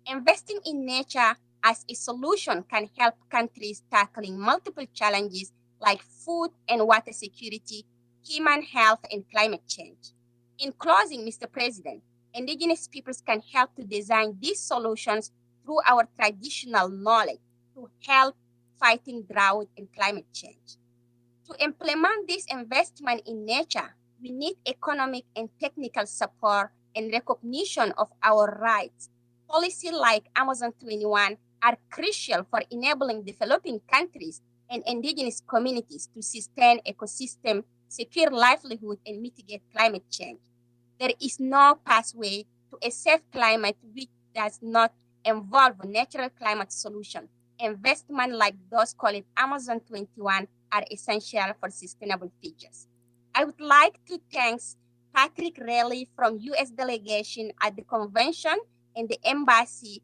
Investing in nature as a solution can help countries tackling multiple challenges like food and water security, human health, and climate change. In closing, Mr. President, indigenous peoples can help to design these solutions through our traditional knowledge to help fighting drought and climate change. To implement this investment in nature, we need economic and technical support and recognition of our rights. Policies like Amazon 21 are crucial for enabling developing countries and indigenous communities to sustain ecosystem, secure livelihood, and mitigate climate change. There is no pathway to a safe climate which does not involve a natural climate solution. Investments like those called Amazon 21 are essential for sustainable futures. I would like to thank Patrick Raleigh from U.S. delegation at the convention and the embassy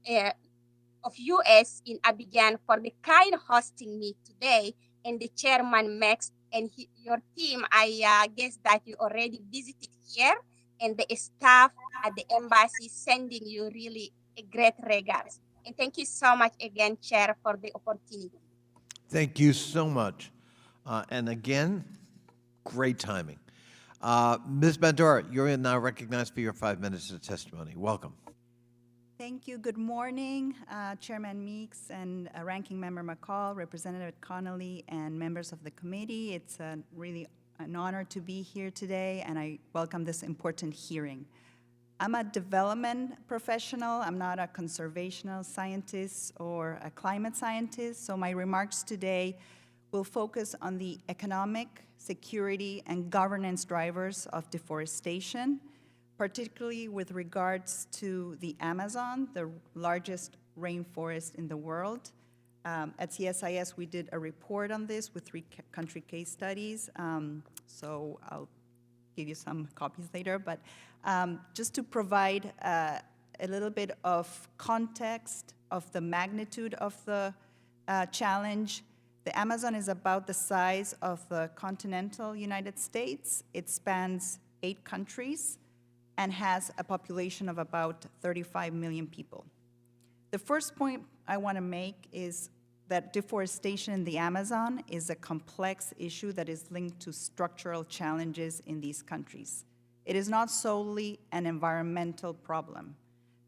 of U.S. in Abidjan for the kind hosting me today, and the chairman Meeks and your team. I guess that you already visited here, and the staff at the embassy sending you really a great regards. And thank you so much again, Chair, for the opportunity. Thank you so much. And again, great timing. Ms. Bandura, you're now recognized for your 5 minutes of testimony. Welcome. Thank you. Good morning, Chairman Meeks and Ranking Member McCall, Representative Connolly, and members of the committee. It's really an honor to be here today, and I welcome this important hearing. I'm a development professional. I'm not a conservational scientist or a climate scientist, so my remarks today will focus on the economic, security, and governance drivers of deforestation, particularly with regards to the Amazon, the largest rainforest in the world. At CSIS, we did a report on this with 3 country case studies, so I'll give you some copies later, but just to provide a little bit of context of the magnitude of the challenge. The Amazon is about the size of the continental United States. It spans 8 countries and has a population of about 35 million people. The first point I want to make is that deforestation in the Amazon is a complex issue that is linked to structural challenges in these countries. It is not solely an environmental problem.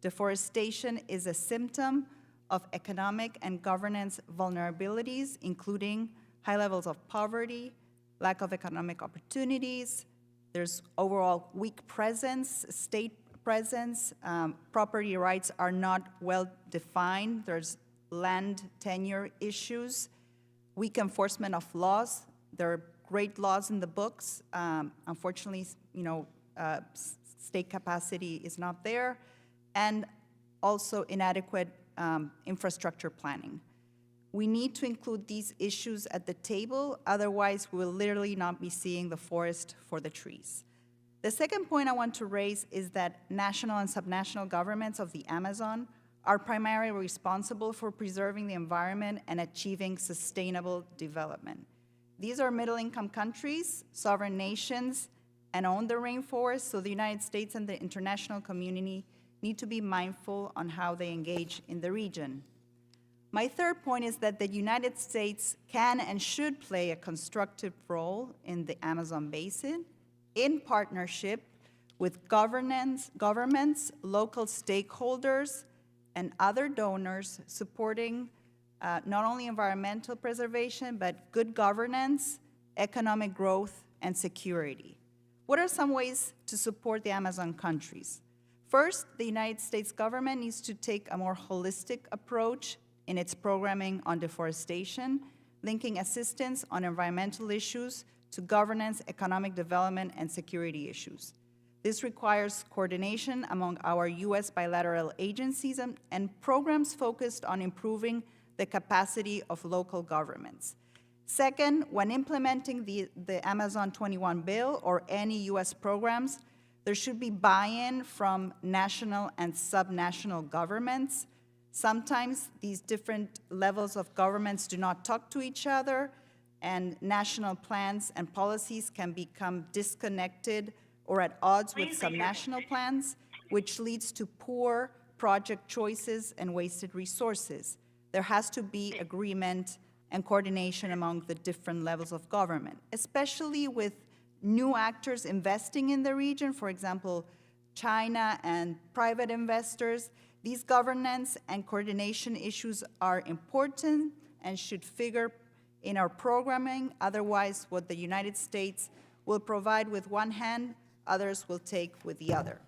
Deforestation is a symptom of economic and governance vulnerabilities, including high levels of poverty, lack of economic opportunities. There's overall weak presence, state presence. Property rights are not well defined. There's land tenure issues, weak enforcement of laws. There are great laws in the books. Unfortunately, state capacity is not there, and also inadequate infrastructure planning. We need to include these issues at the table, otherwise we will literally not be seeing the forest for the trees. The second point I want to raise is that national and subnational governments of the Amazon are primarily responsible for preserving the environment and achieving sustainable development. These are middle-income countries, sovereign nations, and own the rainforest, so the United States and the international community need to be mindful on how they engage in the region. My third point is that the United States can and should play a constructive role in the Amazon basin in partnership with governments, local stakeholders, and other donors supporting not only environmental preservation, but good governance, economic growth, and security. What are some ways to support the Amazon countries? First, the United States government needs to take a more holistic approach in its programming on deforestation, linking assistance on environmental issues to governance, economic development, and security issues. This requires coordination among our U.S. bilateral agencies and programs focused on improving the capacity of local governments. Second, when implementing the Amazon 21 bill or any U.S. programs, there should be buy-in from national and subnational governments. Sometimes these different levels of governments do not talk to each other, and national plans and policies can become disconnected or at odds with subnational plans, which leads to poor project choices and wasted resources. There has to be agreement and coordination among the different levels of government, especially with new actors investing in the region, for example, China and private investors. These governance and coordination issues are important and should figure in our programming. Otherwise, what the United States will provide with one hand, others will take with the other.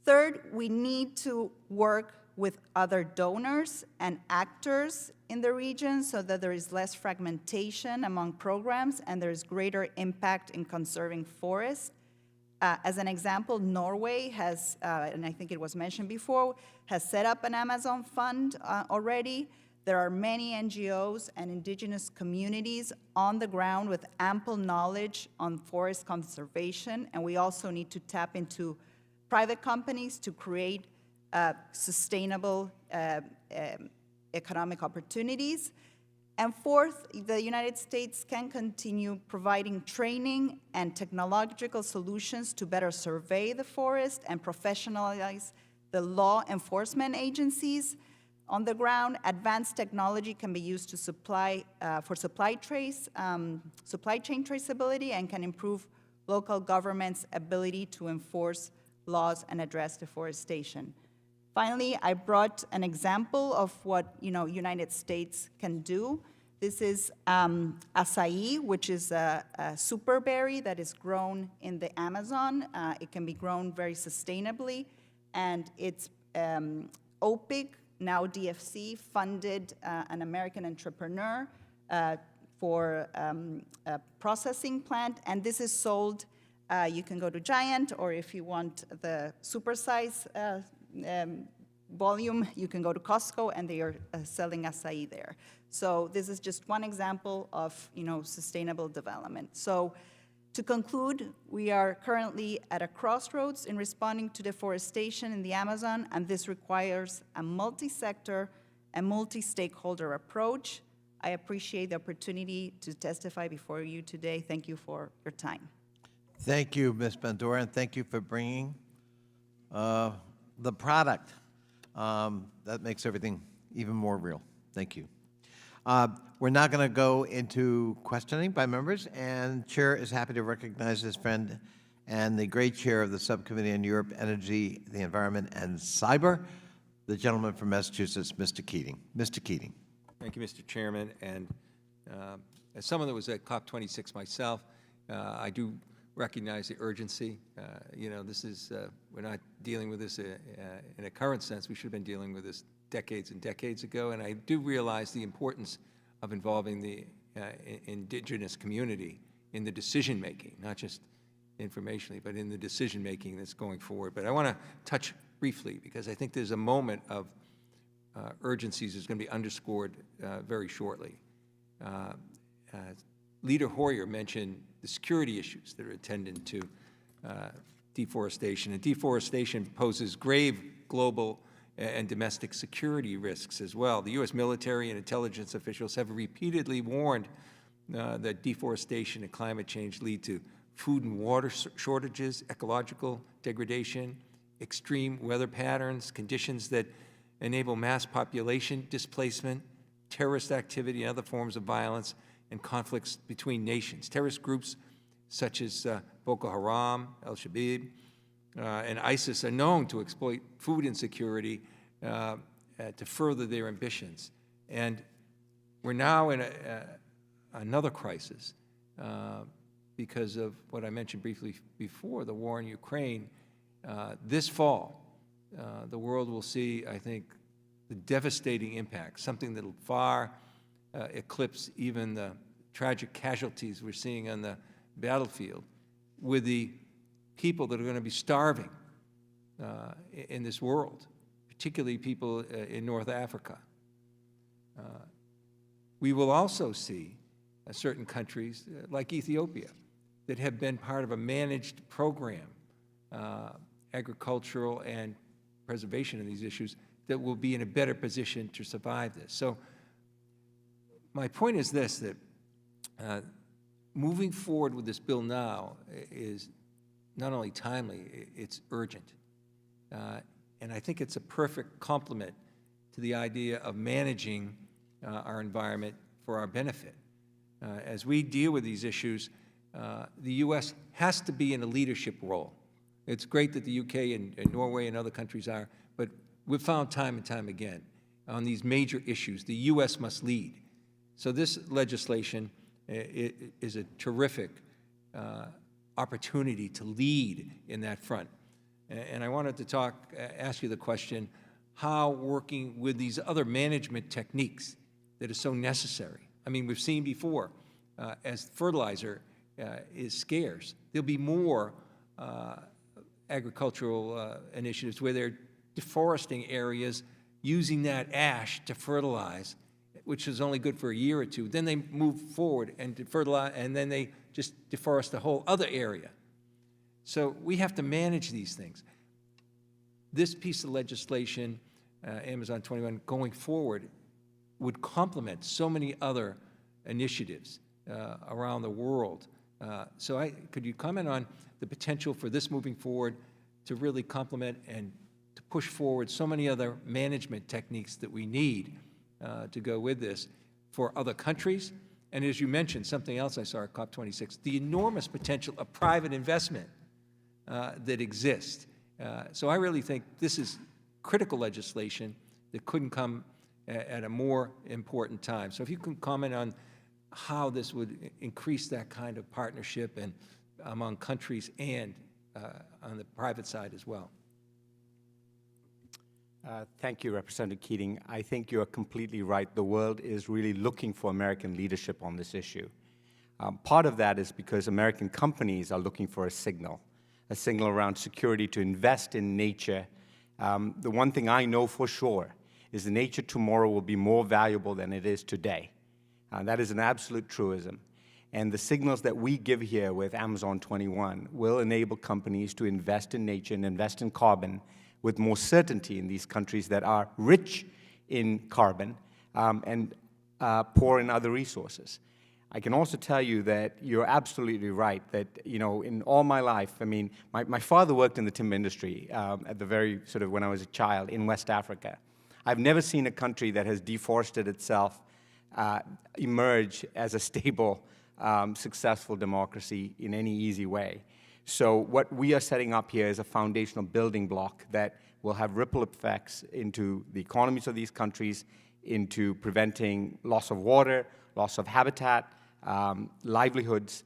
Third, we need to work with other donors and actors in the region so that there is less fragmentation among programs and there is greater impact in conserving forests. As an example, Norway has, and I think it was mentioned before, has set up an Amazon fund already. There are many NGOs and indigenous communities on the ground with ample knowledge on forest conservation, and we also need to tap into private companies to create sustainable economic opportunities. And fourth, the United States can continue providing training and technological solutions to better survey the forest and professionalize the law enforcement agencies. On the ground, advanced technology can be used to for supply chain traceability and can improve local governments' ability to enforce laws and address deforestation. Finally, I brought an example of what United States can do. This is acai, which is a super berry that is grown in the Amazon. It can be grown very sustainably, and it's OPIC, now DFC, funded an American entrepreneur for a processing plant, and this is sold. You can go to Giant, or if you want the super size volume, you can go to Costco, and they are selling acai there. So this is just one example of, sustainable development. So to conclude, we are currently at a crossroads in responding to deforestation in the Amazon, and this requires a multi-sector and multi-stakeholder approach. I appreciate the opportunity to testify before you today. Thank you for your time. Thank you, Ms. Bandura, and thank you for bringing the product. That makes everything even more real. Thank you. We're now going to go into questioning by members, and Chair is happy to recognize his friend and the great chair of the Subcommittee on Europe, Energy, the Environment, and Cyber, the gentleman from Massachusetts, Mr. Keating. Mr. Keating. Thank you, Mr. Chairman. And as someone that was at COP26 myself, I do recognize the urgency. This is, we're not dealing with this in a current sense. We should have been dealing with this decades and decades ago. And I do realize the importance of involving the indigenous community in the decision-making, not just informationally, but in the decision-making that's going forward. But I want to touch briefly, because I think there's a moment of urgencies that's going to be underscored very shortly. Leader Hoyer mentioned the security issues that are attendant to deforestation. And deforestation poses grave global and domestic security risks as well. The U.S. military and intelligence officials have repeatedly warned that deforestation and climate change lead to food and water shortages, ecological degradation, extreme weather patterns, conditions that enable mass population displacement, terrorist activity, and other forms of violence, and conflicts between nations. Terrorist groups such as Boko Haram, Al-Shabaab, and ISIS are known to exploit food insecurity to further their ambitions. And we're now in another crisis because of what I mentioned briefly before, the war in Ukraine. This fall, the world will see, I think, the devastating impact, something that will far eclipse even the tragic casualties we're seeing on the battlefield, with the people that are going to be starving in this world, particularly people in North Africa. We will also see certain countries like Ethiopia that have been part of a managed program, agricultural and preservation of these issues, that will be in a better position to survive this. So my point is this, that moving forward with this bill now is not only timely, it's urgent. And I think it's a perfect complement to the idea of managing our environment for our benefit. As we deal with these issues, the U.S. has to be in a leadership role. It's great that the U.K. and Norway and other countries are, but we've found time and time again on these major issues, the U.S. must lead. So this legislation is a terrific opportunity to lead in that front. And I wanted to ask you the question, how working with these other management techniques that are so necessary. I mean, we've seen before, as fertilizer is scarce, there'll be more agricultural initiatives where they're deforesting areas, using that ash to fertilize, which is only good for a year or two. Then they move forward and fertilize, and then they just deforest a whole other area. So we have to manage these things. This piece of legislation, Amazon 21, going forward, would complement so many other initiatives around the world. So could you comment on the potential for this moving forward to really complement and to push forward so many other management techniques that we need to go with this for other countries? And as you mentioned, something else I saw at COP26, the enormous potential of private investment that exists. So I really think this is critical legislation that couldn't come at a more important time. So if you can comment on how this would increase that kind of partnership and among countries and on the private side as well. Thank you, Representative Keating. I think you are completely right. The world is really looking for American leadership on this issue. Part of that is because American companies are looking for a signal around security to invest in nature. The one thing I know for sure is the nature tomorrow will be more valuable than it is today. That is an absolute truism. And the signals that we give here with Amazon 21 will enable companies to invest in nature and invest in carbon with more certainty in these countries that are rich in carbon and poor in other resources. I can also tell you that you're absolutely right that, you know, in all my life, I mean, my father worked in the timber industry at the very sort of when I was a child in West Africa. I've never seen a country that has deforested itself emerge as a stable, successful democracy in any easy way. So what we are setting up here is a foundational building block that will have ripple effects into the economies of these countries, into preventing loss of water, loss of habitat, livelihoods.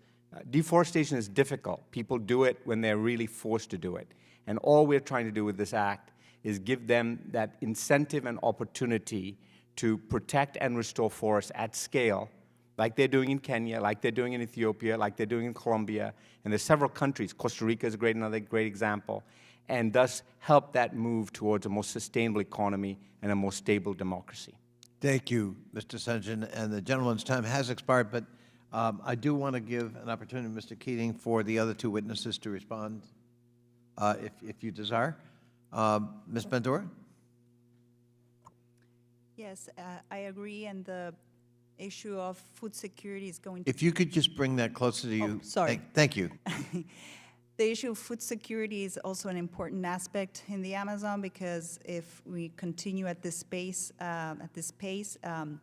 Deforestation is difficult. People do it when they're really forced to do it. And all we're trying to do with this act is give them that incentive and opportunity to protect and restore forests at scale, like they're doing in Kenya, like they're doing in Ethiopia, like they're doing in Colombia, and there's several countries. Costa Rica is another great example, and thus help that move towards a more sustainable economy and a more stable democracy. Thank you, Mr. Sanjayan, and the gentleman's time has expired, but I do want to give an opportunity, Mr. Keating, for the other two witnesses to respond, if you desire. Ms. Bandura? Yes, I agree, and the issue of food security is going to... If you could just bring that closer to you. Oh, sorry. Thank you. The issue of food security is also an important aspect in the Amazon because if we continue at this pace, you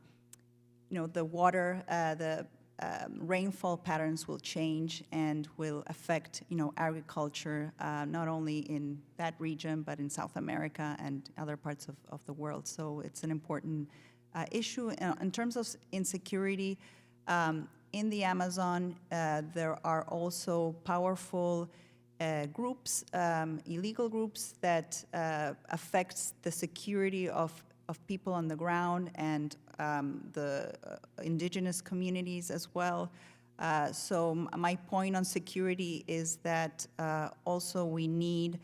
know, the water, the rainfall patterns will change and will affect, you know, agriculture not only in that region but in South America and other parts of the world. So it's an important issue. In terms of insecurity, in the Amazon, there are also powerful groups, illegal groups that affects the security of people on the ground and the indigenous communities as well. So my point on security is that also we need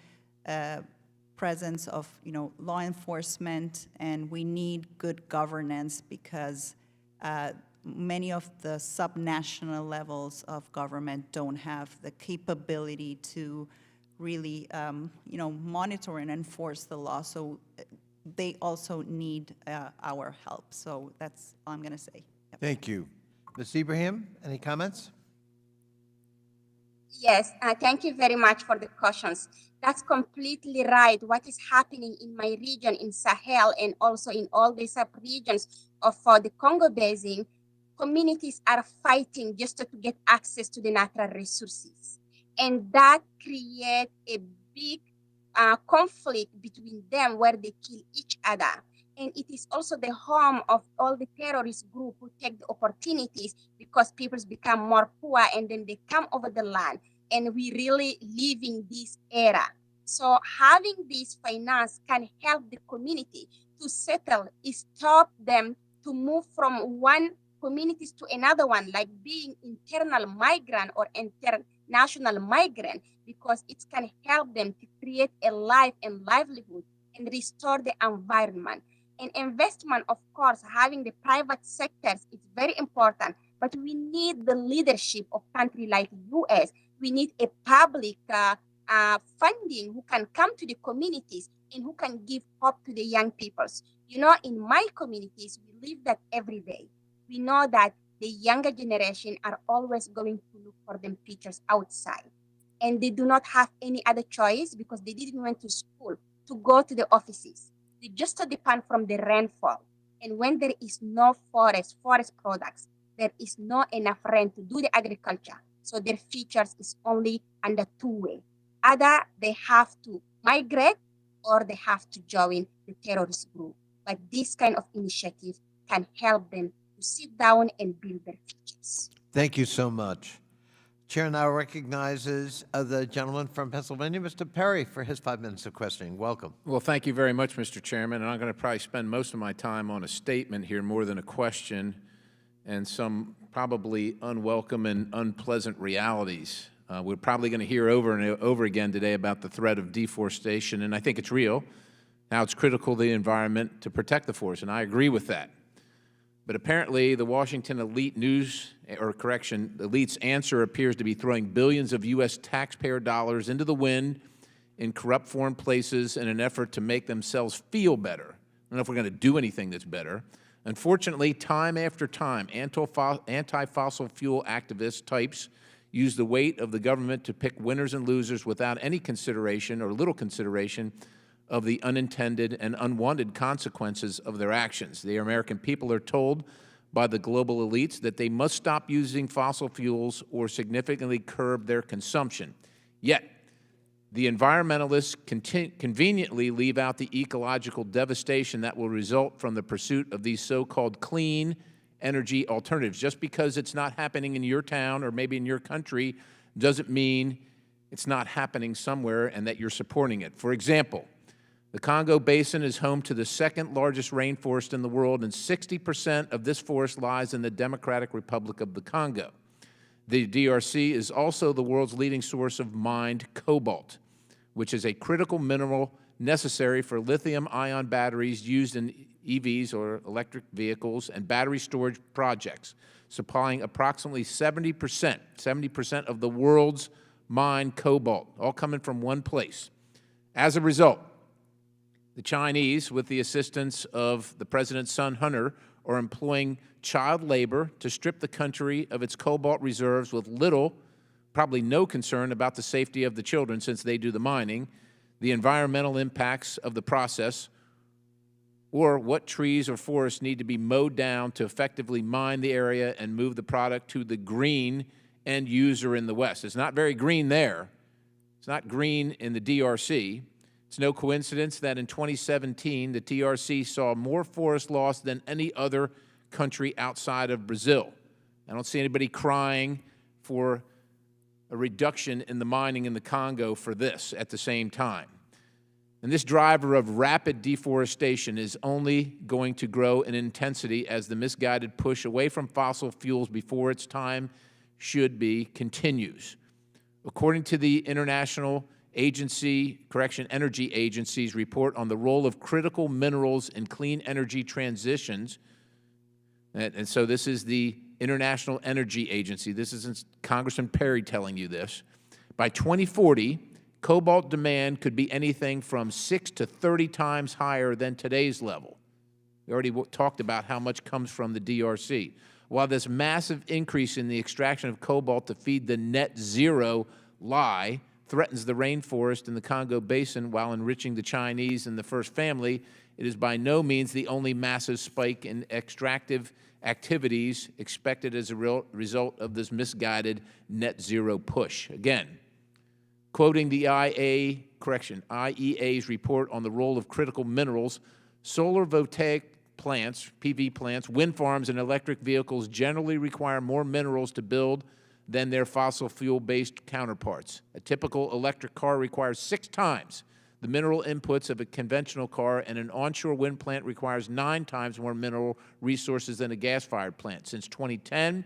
presence of, you know, law enforcement, and we need good governance because many of the subnational levels of government don't have the capability to really, you know, monitor and enforce the law. So they also need our help. So that's all I'm going to say. Yep. Thank you. Ms. Ibrahim, any comments? Yes, thank you very much for the questions. That's completely right. What is happening in my region, in Sahel, and also in all the sub-regions of the Congo Basin, communities are fighting just to get access to the natural resources. And that creates a big conflict between them where they kill each other. And it is also the home of all the terrorist groups who take the opportunities because people become more poor and then they come over the land. And we really live in this era. So having this finance can help the community to settle, stop them to move from one communities to another one, like being internal migrant or international migrant, because it can help them to create a life and livelihood and restore the environment. And investment, of course, having the private sectors is very important, but we need the leadership of countries like U.S. We need a public funding who can come to the communities and who can give hope to the young peoples. You know, in my communities, we live that every day. We know that the younger generation are always going to look for them teachers outside. And they do not have any other choice because they didn't went to school to go to the offices. They just depend from the rainfall. And when there is no forest products, there is no enough rain to do the agriculture. So their futures is only under two ways. Either they have to migrate or they have to join the terrorist group. but this kind of initiative can help them to sit down and build their futures. Thank you so much. Chair now recognizes the gentleman from Pennsylvania, Mr. Perry, for his 5 minutes of questioning. Welcome. Well, thank you very much, Mr. Chairman. And I'm going to probably spend most of my time on a statement here more than a question and some probably unwelcome and unpleasant realities. We're probably going to hear over and over again today about the threat of deforestation, and I think it's real. Now it's critical to the environment to protect the forest, and I agree with that. But apparently the Washington elite's answer appears to be throwing billions of U.S. taxpayer dollars into the wind in corrupt foreign places in an effort to make themselves feel better. I don't know if we're going to do anything that's better. Unfortunately, time after time, anti-fossil fuel activist types use the weight of the government to pick winners and losers without any consideration or little consideration of the unintended and unwanted consequences of their actions. The American people are told by the global elites that they must stop using fossil fuels or significantly curb their consumption. Yet, the environmentalists conveniently leave out the ecological devastation that will result from the pursuit of these so-called clean energy alternatives. Just because it's not happening in your town or maybe in your country doesn't mean it's not happening somewhere and that you're supporting it. For example, the Congo Basin is home to the second largest rainforest in the world, and 60% of this forest lies in the Democratic Republic of the Congo. The DRC is also the world's leading source of mined cobalt, which is a critical mineral necessary for lithium-ion batteries used in EVs or electric vehicles and battery storage projects, supplying approximately 70% of the world's mined cobalt, all coming from one place. As a result, the Chinese, with the assistance of the President's son, Hunter, are employing child labor to strip the country of its cobalt reserves with little, probably no concern about the safety of the children since they do the mining, the environmental impacts of the process, or what trees or forests need to be mowed down to effectively mine the area and move the product to the green end user in the West. It's not very green there. It's not green in the DRC. It's no coincidence that in 2017, the DRC saw more forest loss than any other country outside of Brazil. I don't see anybody crying for a reduction in the mining in the Congo for this at the same time. And this driver of rapid deforestation is only going to grow in intensity as the misguided push away from fossil fuels before its time should be continues. According to the Energy Agency's report on the role of critical minerals in clean energy transitions, and so this is the International Energy Agency. This isn't Congressman Perry telling you this. By 2040, cobalt demand could be anything from 6 to 30 times higher than today's level. We already talked about how much comes from the DRC. While this massive increase in the extraction of cobalt to feed the net zero lie threatens the rainforest in the Congo Basin while enriching the Chinese and the first family, it is by no means the only massive spike in extractive activities expected as a result of this misguided net zero push. Again, quoting the IEA's report on the role of critical minerals, solar voltaic plants, PV plants, wind farms, and electric vehicles generally require more minerals to build than their fossil fuel-based counterparts. A typical electric car requires 6 times the mineral inputs of a conventional car, and an onshore wind plant requires 9 times more mineral resources than a gas-fired plant. Since 2010,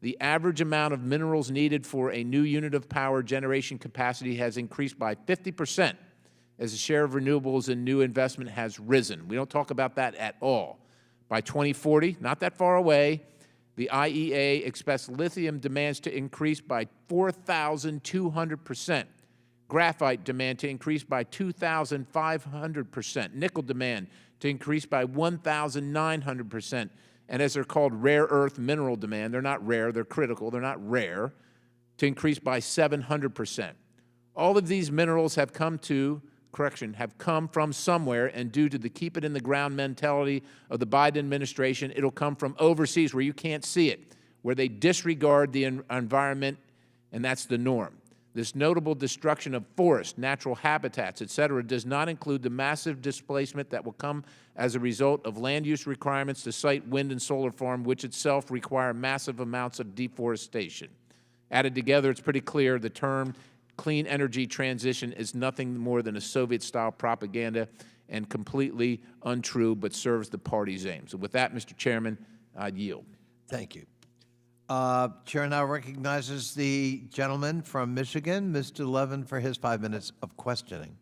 the average amount of minerals needed for a new unit of power generation capacity has increased by 50% as the share of renewables in new investment has risen. We don't talk about that at all. By 2040, not that far away, the IEA expects lithium demands to increase by 4,200%, graphite demand to increase by 2,500%, nickel demand to increase by 1,900%, and as they're called, rare earth mineral demand, they're not rare, they're critical, they're not rare, to increase by 700%. All of these minerals have come from somewhere, and due to the keep it in the ground mentality of the Biden administration, it'll come from overseas where you can't see it, where they disregard the environment, and that's the norm. This notable destruction of forests, natural habitats, et cetera, does not include the massive displacement that will come as a result of land use requirements to site wind and solar farm, which itself require massive amounts of deforestation. Added together, it's pretty clear the term clean energy transition is nothing more than a Soviet-style propaganda and completely untrue, but serves the party's aims. And with that, Mr. Chairman, I yield. Thank you. Chair now recognizes the gentleman from Michigan, Mr. Levin, for his 5 minutes of questioning.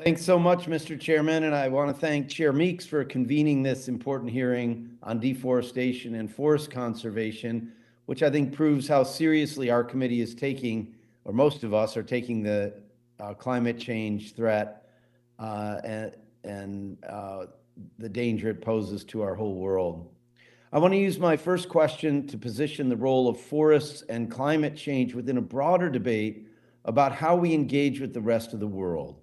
Thanks so much, Mr. Chairman, and I want to thank Chair Meeks for convening this important hearing on deforestation and forest conservation, which I think proves how seriously our committee is taking, or most of us are taking, the climate change threat and the danger it poses to our whole world. I want to use my first question to position the role of forests and climate change within a broader debate about how we engage with the rest of the world.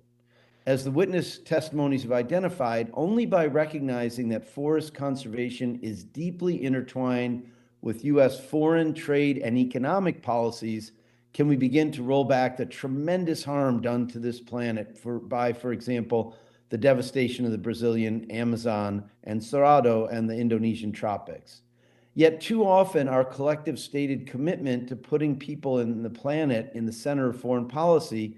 As the witness testimonies have identified, only by recognizing that forest conservation is deeply intertwined with U.S. foreign trade and economic policies can we begin to roll back the tremendous harm done to this planet by, for example, the devastation of the Brazilian Amazon and Cerrado and the Indonesian tropics. Yet too often our collective stated commitment to putting people and the planet in the center of foreign policy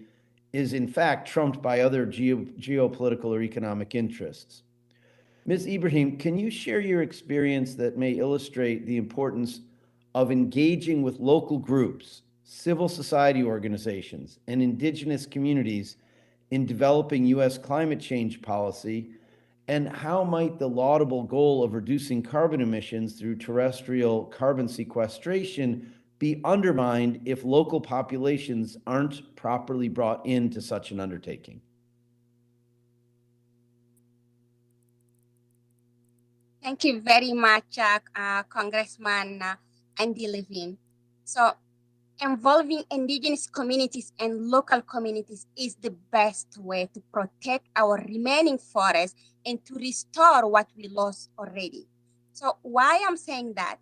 is in fact trumped by other geopolitical or economic interests. Ms. Ibrahim, can you share your experience that may illustrate the importance of engaging with local groups, civil society organizations, and indigenous communities in developing U.S. climate change policy, and how might the laudable goal of reducing carbon emissions through terrestrial carbon sequestration be undermined if local populations aren't properly brought into such an undertaking? Thank you very much, Congressman Andy Levin. So, involving indigenous communities and local communities is the best way to protect our remaining forests and to restore what we lost already. So why I'm saying that?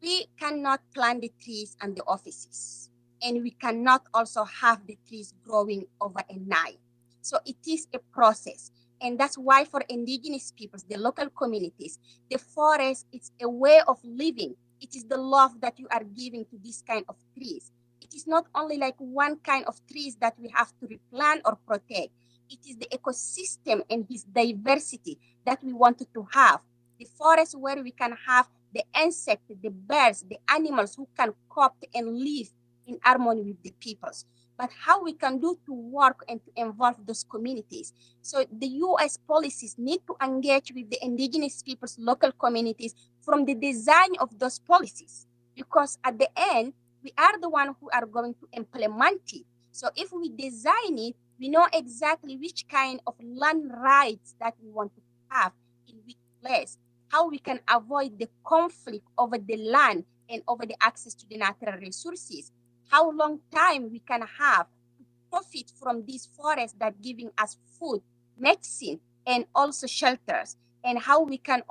We cannot plant the trees and the offices, and we cannot also have the trees growing overnight. So it is a process. And that's why for indigenous peoples, the local communities, the forest is a way of living. It is the love that you are giving to this kind of trees. It is not only like one kind of trees that we have to replant or protect. It is the ecosystem and its diversity that we wanted to have. The forest where we can have the insects, the birds, the animals who can cope and live in harmony with the peoples. But how we can do to work and to involve those communities. So the U.S. policies need to engage with the indigenous peoples, local communities from the design of those policies. Because at the end, we are the one who are going to implement it. So if we design it, we know exactly which kind of land rights that we want to have in which place, how we can avoid the conflict over the land and over the access to the natural resources, how long time we can have to profit from these forests that giving us food, medicine, and also shelters, and how we can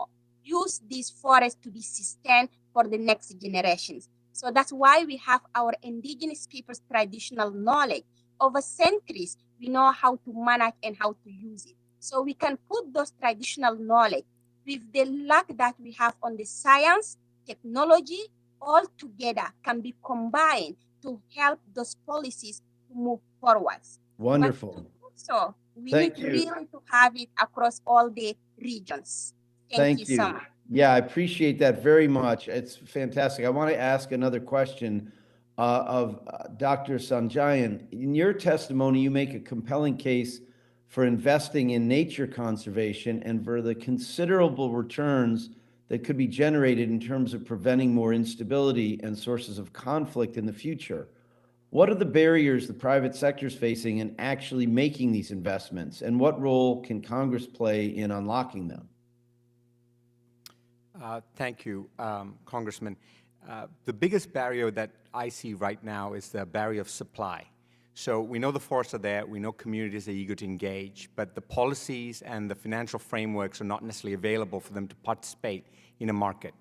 use these forests to be sustained for the next generations. So that's why we have our indigenous people's traditional knowledge. Over centuries, we know how to manage and how to use it. So we can put those traditional knowledge with the luck that we have on the science, technology, all together can be combined to help those policies to move forwards. Wonderful. So we Thank need you. really to have it across all the regions. Thank you so much. Yeah, I appreciate that very much. It's fantastic. I want to ask another question of Dr. Sanjayan. In your testimony, you make a compelling case for investing in nature conservation and for the considerable returns that could be generated in terms of preventing more instability and sources of conflict in the future. What are the barriers the private sector is facing in actually making these investments, and what role can Congress play in unlocking them? Thank you, Congressman. The biggest barrier that I see right now is the barrier of supply. So we know the forests are there, we know communities are eager to engage, but the policies and the financial frameworks are not necessarily available for them to participate in a market.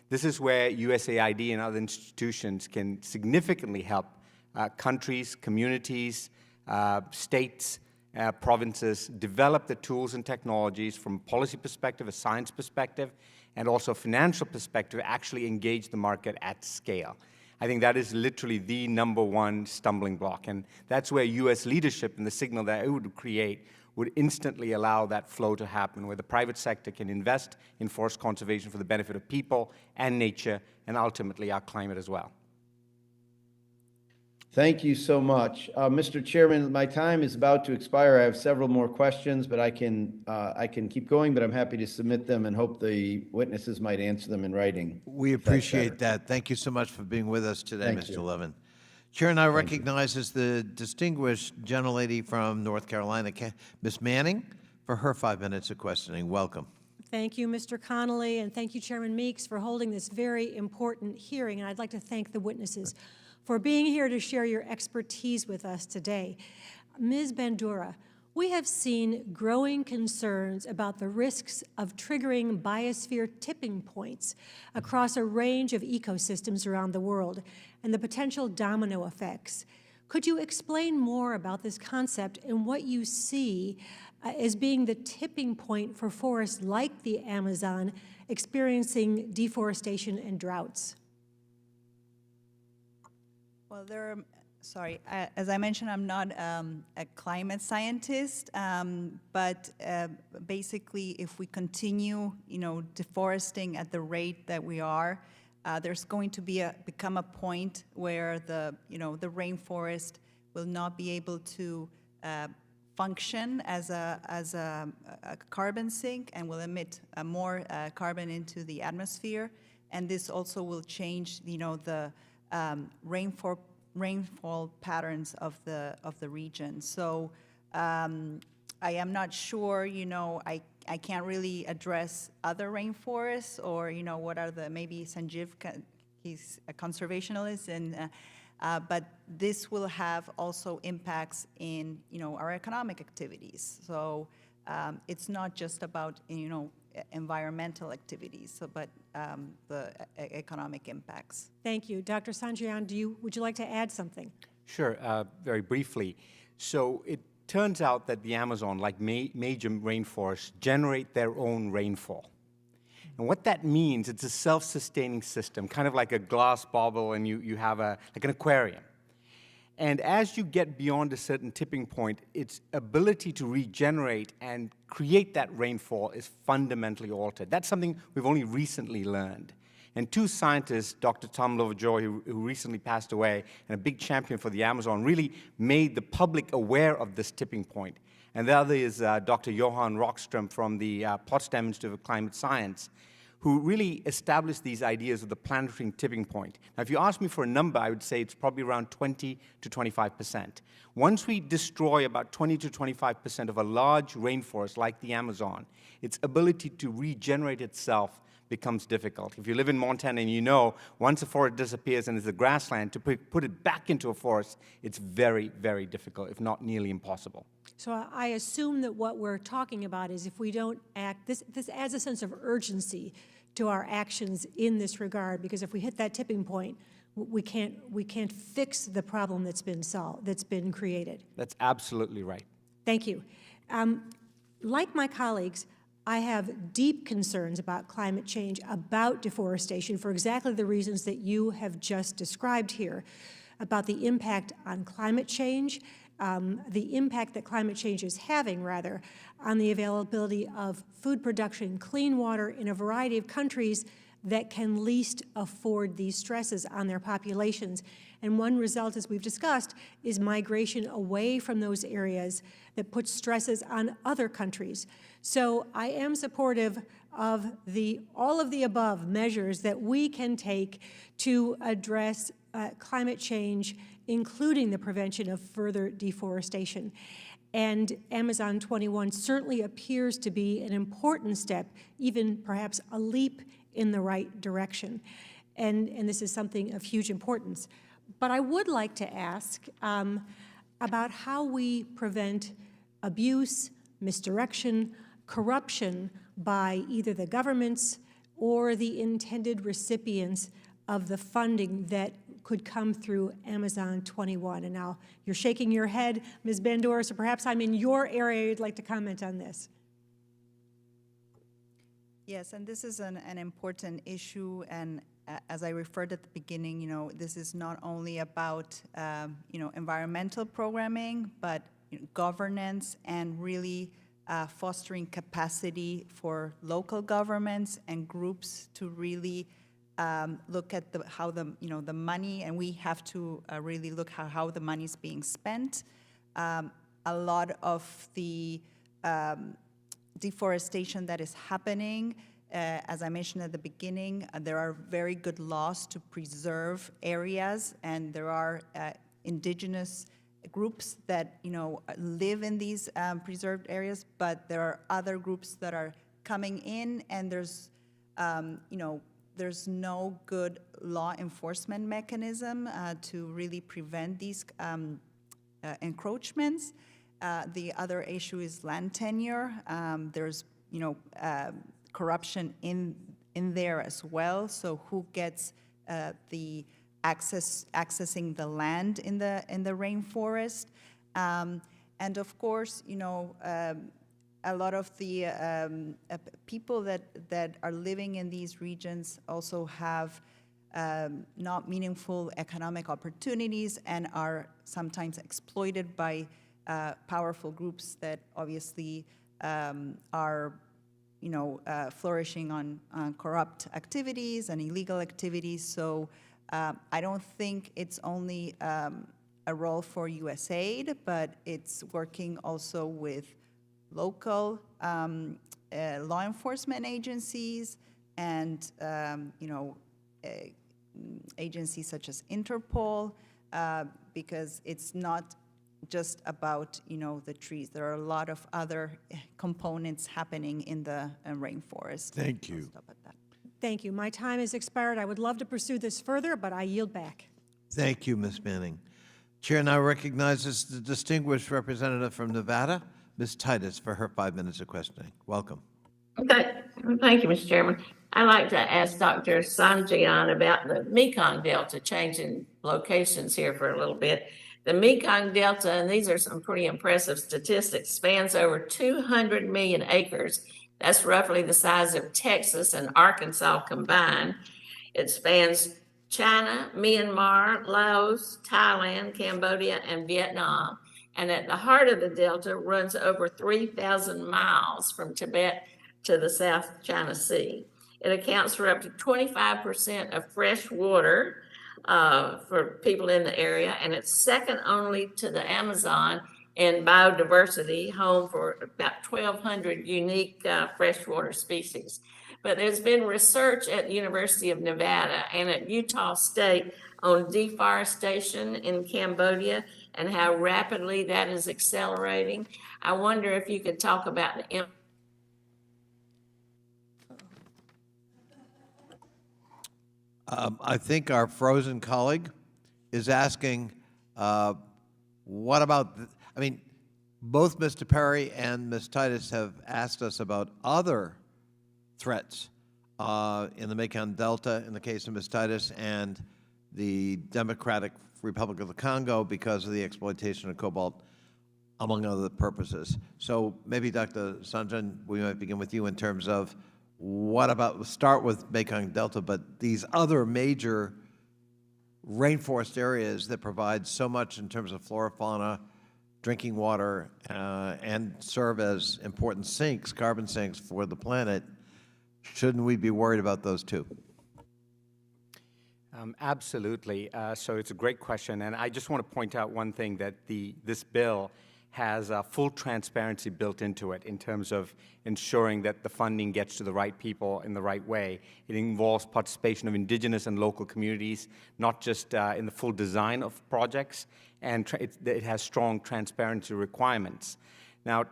This is where USAID and other institutions can significantly help countries, communities, states, provinces develop the tools and technologies from a policy perspective, a science perspective, and also a financial perspective, actually engage the market at scale. I think that is literally the #1 stumbling block, and that's where U.S. leadership and the signal that it would create would instantly allow that flow to happen, where the private sector can invest in forest conservation for the benefit of people and nature, and ultimately our climate as well. Thank you so much. Mr. Chairman, my time is about to expire. I have several more questions, but I can keep going, but I'm happy to submit them and hope the witnesses might answer them in writing. We appreciate that. Thank you so much for being with us today, Thank Mr. you. Levin. Chair now recognizes the distinguished gentlelady from North Carolina, Ms. Manning, for her 5 minutes of questioning. Welcome. Thank you, Mr. Connolly, and thank you, Chairman Meeks, for holding this very important hearing. And I'd like to thank the witnesses for being here to share your expertise with us today. Ms. Bandura, we have seen growing concerns about the risks of triggering biosphere tipping points across a range of ecosystems around the world and the potential domino effects. Could you explain more about this concept and what you see as being the tipping point for forests like the Amazon experiencing deforestation and droughts? Well, as I mentioned, I'm not a climate scientist, but basically, if we continue, deforesting at the rate that we are, there's going to become a point where the rainforest will not be able to function as a carbon sink and will emit more carbon into the atmosphere, and this also will change, the rainfall patterns of the region. So I am not sure, I can't really address other rainforests or, what are maybe Sanjiv, he's a conservationist, and but this will have also impacts in, our economic activities. So it's not just about, environmental activities, but the economic impacts. Thank you. Dr. Sanjayan, would you like to add something? Sure, very briefly. So it turns out that the Amazon, like major rainforests, generate their own rainfall. And what that means, it's a self-sustaining system, kind of like a glass bubble, and you have like an aquarium. And as you get beyond a certain tipping point, its ability to regenerate and create that rainfall is fundamentally altered. That's something we've only recently learned. And two scientists, Dr. Tom Lovejoy, who recently passed away, and a big champion for the Amazon, really made the public aware of this tipping point. And the other is Dr. Johan Rockström from the Potsdam Institute of Climate Science, who really established these ideas of the planetary tipping point. Now, if you ask me for a number, I would say it's probably around 20 to 25%. Once we destroy about 20 to 25% of a large rainforest like the Amazon, its ability to regenerate itself becomes difficult. If you live in Montana and once a forest disappears and it's a grassland, to put it back into a forest, it's very, very difficult, if not nearly impossible. So I assume that what we're talking about is if we don't act, this adds a sense of urgency to our actions in this regard, because if we hit that tipping point, we can't fix the problem that's been created. That's absolutely right. Thank you. Like my colleagues, I have deep concerns about climate change, about deforestation, for exactly the reasons that you have just described here, about the impact on climate change, the impact that climate change is having, rather, on the availability of food production, clean water in a variety of countries that can least afford these stresses on their populations. And one result, as we've discussed, is migration away from those areas that puts stresses on other countries. So I am supportive of all of the above measures that we can take to address climate change, including the prevention of further deforestation. And Amazon 21 certainly appears to be an important step, even perhaps a leap in the right direction. And this is something of huge importance. But I would like to ask about how we prevent abuse, misdirection, corruption by either the governments or the intended recipients of the funding that could come through Amazon 21. And now you're shaking your head, Ms. Bandura, so perhaps I'm in your area. You'd like to comment on this. Yes, and this is an important issue, and as I referred at the beginning, this is not only about, environmental programming, but governance and really fostering capacity for local governments and groups to really look at how the money, and we have to really look how the money is being spent. A lot of the deforestation that is happening, as I mentioned at the beginning, there are very good laws to preserve areas, and there are indigenous groups that live in these preserved areas, but there are other groups that are coming in, and there's no good law enforcement mechanism to really prevent these encroachments. The other issue is land tenure. There's corruption in there as well. So who gets the accessing the land in the rainforest, and of course, a lot of the people that are living in these regions also have not meaningful economic opportunities and are sometimes exploited by powerful groups that obviously are flourishing on corrupt activities and illegal activities. So I don't think it's only a role for USAID, but it's working also with local law enforcement agencies and agencies such as Interpol, because it's not just about the trees. There are a lot of other components happening in the rainforest. Thank you. I'll stop at that. Thank you. My time has expired. I would love to pursue this further, but I yield back. Thank you, Ms. Manning. Chair now recognizes the distinguished representative from Nevada, Ms. Titus, for her 5 minutes of questioning. Welcome. Okay. Thank you, Mr. Chairman. I'd like to ask Dr. Sanjayan about the Mekong Delta, changing locations here for a little bit. The Mekong Delta, and these are some pretty impressive statistics, spans over 200 million acres. That's roughly the size of Texas and Arkansas combined. It spans China, Myanmar, Laos, Thailand, Cambodia, and Vietnam. And at the heart of the Delta runs over 3,000 miles from Tibet to the South China Sea. It accounts for up to 25% of fresh water for people in the area, and it's second only to the Amazon in biodiversity, home for about 1,200 unique freshwater species. But there's been research at the University of Nevada and at Utah State on deforestation in Cambodia and how rapidly that is accelerating. I wonder if you could talk about the I think our frozen colleague is asking, what about, both Mr. Perry and Ms. Titus have asked us about other threats in the Mekong Delta, in the case of Ms. Titus, and the Democratic Republic of the Congo because of the exploitation of cobalt, among other purposes. So maybe, Dr. Sanjayan, we might begin with you in terms of what about, we'll start with Mekong Delta, but these other major rainforest areas that provide so much in terms of flora, fauna, drinking water, and serve as important sinks, carbon sinks for the planet, shouldn't we be worried about those too? Absolutely. So it's a great question, and I just want to point out one thing, that this bill has full transparency built into it in terms of ensuring that the funding gets to the right people in the right way. It involves participation of indigenous and local communities, not just in the full design of projects, and it has strong transparency requirements. Now,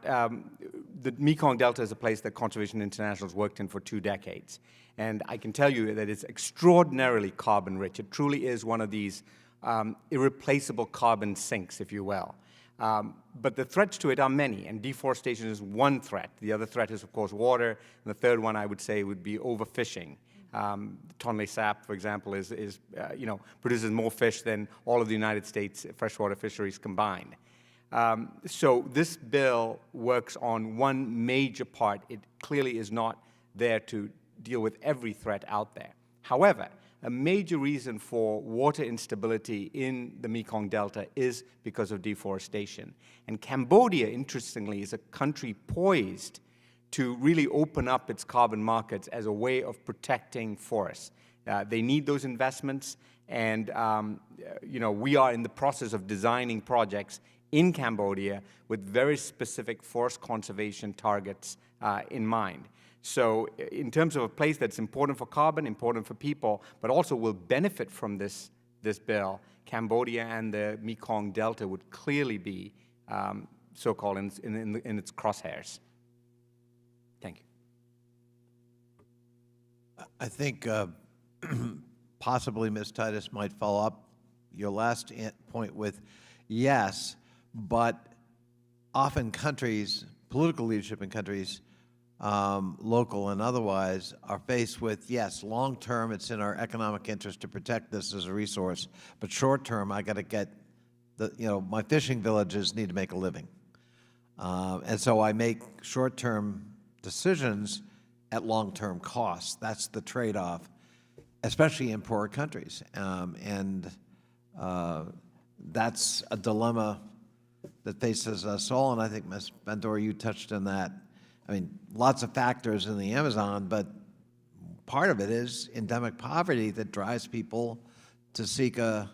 the Mekong Delta is a place that Conservation International has worked in for 2 decades. And I can tell you that it's extraordinarily carbon rich. It truly is one of these irreplaceable carbon sinks, if you will. But the threats to it are many, and deforestation is one threat. The other threat is, of course, water, and the third one I would say would be overfishing. Tonle Sap, for example, produces more fish than all of the United States freshwater fisheries combined. So this bill works on one major part. It clearly is not there to deal with every threat out there. However, a major reason for water instability in the Mekong Delta is because of deforestation. And Cambodia, interestingly, is a country poised to really open up its carbon markets as a way of protecting forests. They need those investments, and we are in the process of designing projects in Cambodia with very specific forest conservation targets in mind. So in terms of a place that's important for carbon, important for people, but also will benefit from this bill, Cambodia and the Mekong Delta would clearly be so-called in its crosshairs. Thank you. I think possibly Ms. Titus might follow up your last point with yes, but often countries, political leadership in countries, local and otherwise, are faced with, yes, long-term, it's in our economic interest to protect this as a resource, but short-term, I got to get my fishing villages need to make a living. And so I make short-term decisions at long-term costs. That's the trade-off, especially in poorer countries. That's a dilemma that faces us all, and I think, Ms. Bandura, you touched on that. I mean, lots of factors in the Amazon, but part of it is endemic poverty that drives people to seek a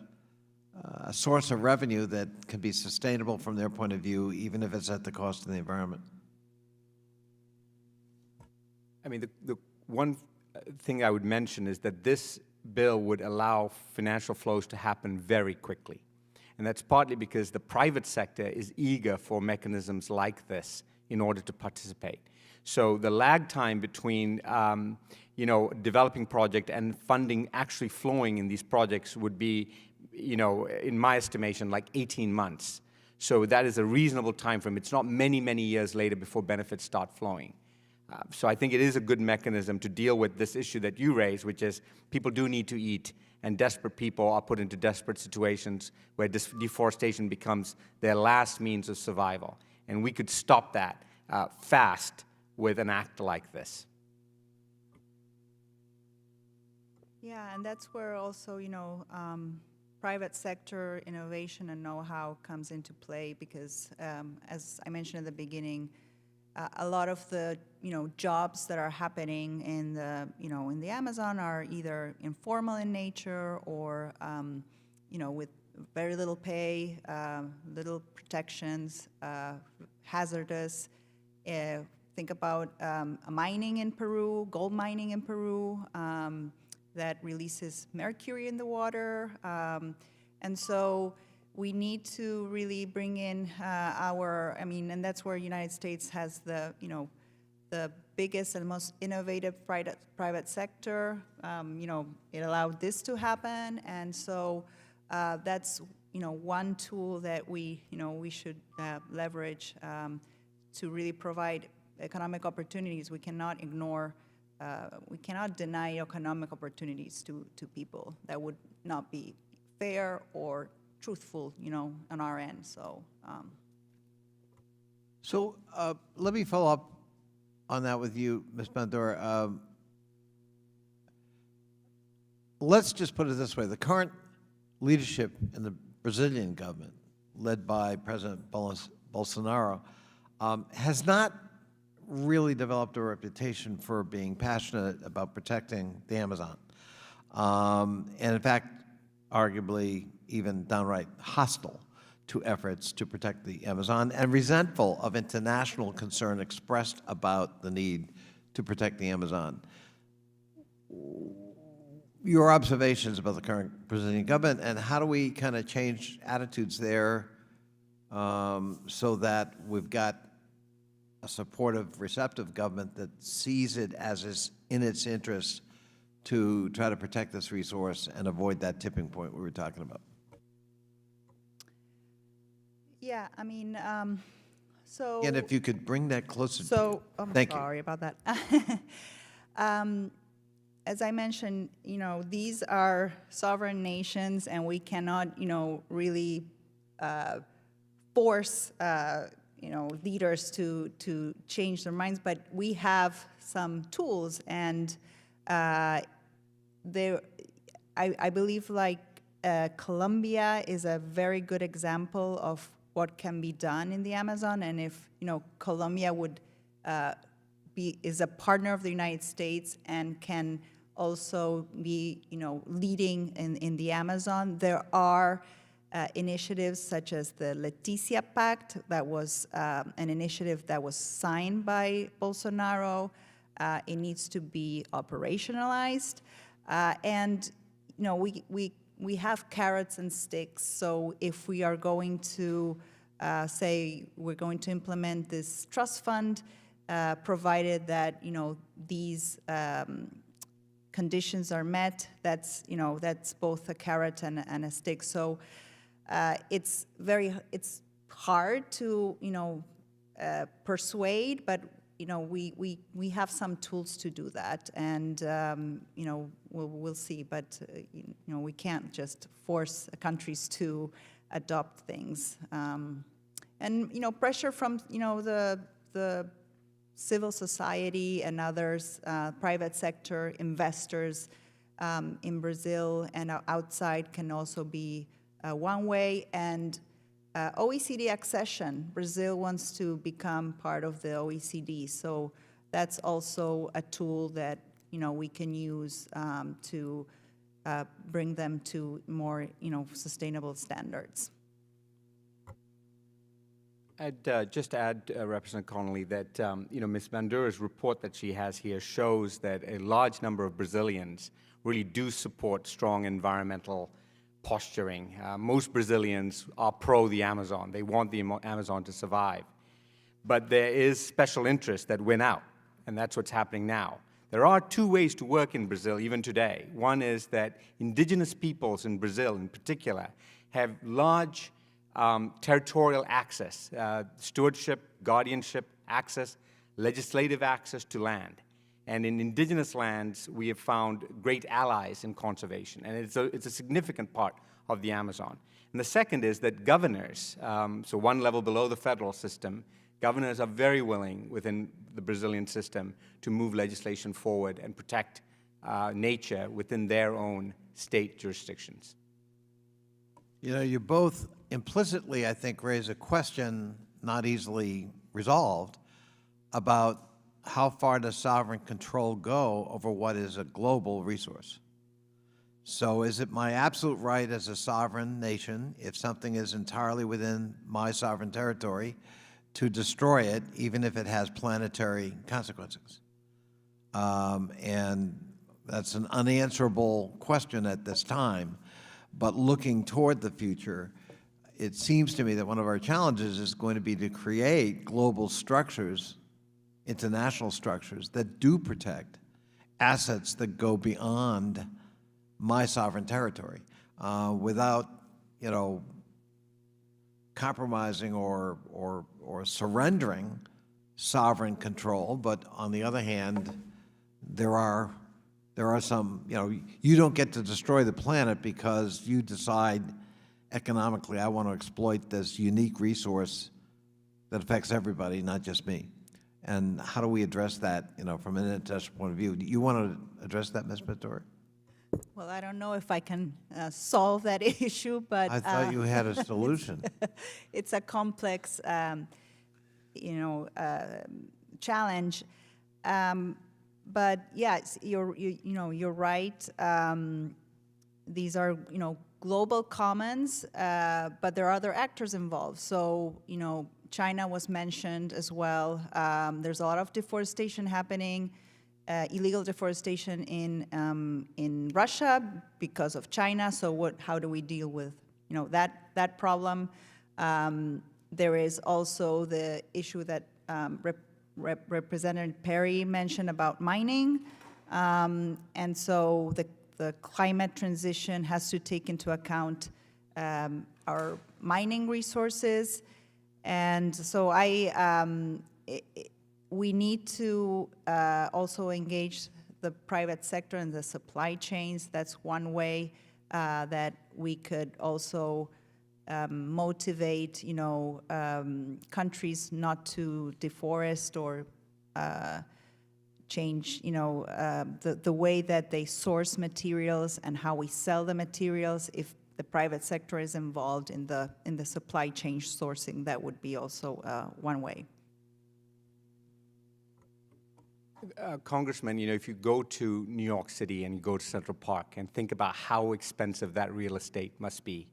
source of revenue that can be sustainable from their point of view, even if it's at the cost of the environment. I mean, the one thing I would mention is that this bill would allow financial flows to happen very quickly. And that's partly because the private sector is eager for mechanisms like this in order to participate. So the lag time between developing project and funding actually flowing in these projects would be, in my estimation, like 18 months. So that is a reasonable time frame. It's not many, many years later before benefits start flowing. So I think it is a good mechanism to deal with this issue that you raised, which is people do need to eat, and desperate people are put into desperate situations where deforestation becomes their last means of survival. And we could stop that fast with an act like this. Yeah, and that's where also, private sector innovation and know-how comes into play because, as I mentioned at the beginning, a lot of the, jobs that are happening in the, in the Amazon are either informal in nature or, with very little pay, little protections, hazardous. Think about mining in Peru, gold mining in Peru, that releases mercury in the water. And so we need to really bring in and that's where the United States has the, the biggest and most innovative private sector. It allowed this to happen. And so that's, one tool that we should leverage to really provide economic opportunities. We cannot ignore, we cannot deny economic opportunities to people. That would not be fair or truthful, on our end. So, let me follow up on that with you, Ms. Bandura. Let's just put it this way: the current leadership in the Brazilian government, led by President Bolsonaro, has not really developed a reputation for being passionate about protecting the Amazon. And in fact, arguably even downright hostile to efforts to protect the Amazon and resentful of international concern expressed about the need to protect the Amazon. Your observations about the current Brazilian government, and how do we kind of change attitudes there so that we've got a supportive, receptive government that sees it as is in its interest to try to protect this resource and avoid that tipping point we were talking about? Yeah, I mean, so. And if you could bring that closer. So, I'm Thank you. sorry about that. As I mentioned, these are sovereign nations, and we cannot, really force, leaders to change their minds. But we have some tools, and I believe Colombia is a very good example of what can be done in the Amazon, and if Colombia would is a partner of the United States and can also be leading in the Amazon. There are initiatives such as the Leticia Pact that was an initiative that was signed by Bolsonaro. It needs to be operationalized, and we have carrots and sticks. So if we are going to say we're going to implement this trust fund, provided that these conditions are met, that's both a carrot and a stick. So it's hard to persuade, but we have some tools to do that, and we'll see. But we can't just force countries to adopt things, and pressure from the civil society and others, private sector, investors in Brazil and outside can also be one way. And OECD accession, Brazil wants to become part of the OECD, so that's also a tool that we can use to bring them to more sustainable standards. I'd just add, Representative Connolly, that Ms. Bandura's report that she has here shows that a large number of Brazilians really do support strong environmental posturing. Most Brazilians are pro the Amazon. They want the Amazon to survive. But there is special interests that win out, and that's what's happening now. There are two ways to work in Brazil, even today. One is that indigenous peoples in Brazil, in particular, have large territorial access, stewardship, guardianship access, legislative access to land. And in indigenous lands, we have found great allies in conservation, and it's a significant part of the Amazon. And the second is that governors, so one level below the federal system, governors are very willing within the Brazilian system to move legislation forward and protect nature within their own state jurisdictions. You both implicitly, I think, raise a question not easily resolved about how far does sovereign control go over what is a global resource. So is it my absolute right as a sovereign nation, if something is entirely within my sovereign territory, to destroy it, even if it has planetary consequences? And that's an unanswerable question at this time. But looking toward the future, it seems to me that one of our challenges is going to be to create global structures, international structures, that do protect assets that go beyond my sovereign territory without, compromising or surrendering sovereign control. But on the other hand, there are some, you don't get to destroy the planet because you decide economically, I want to exploit this unique resource that affects everybody, not just me. And how do we address that, from an international point of view? Do you want to address that, Ms. Bandura? Well, I don't know if I can solve that issue, but I thought you had a solution. It's a complex, challenge. But yes, you're right. These are global commons, but there are other actors involved. So China was mentioned as well. There's a lot of deforestation happening, illegal deforestation in Russia because of China. So how do we deal with that problem? There is also the issue that Representative Perry mentioned about mining, and so the climate transition has to take into account our mining resources. And so we need to also engage the private sector and the supply chains. That's one way that we could also motivate, countries not to deforest or change, the way that they source materials and how we sell the materials. If the private sector is involved in the supply chain sourcing, that would be also one way. Congressman, if you go to New York City and you go to Central Park and think about how expensive that real estate must be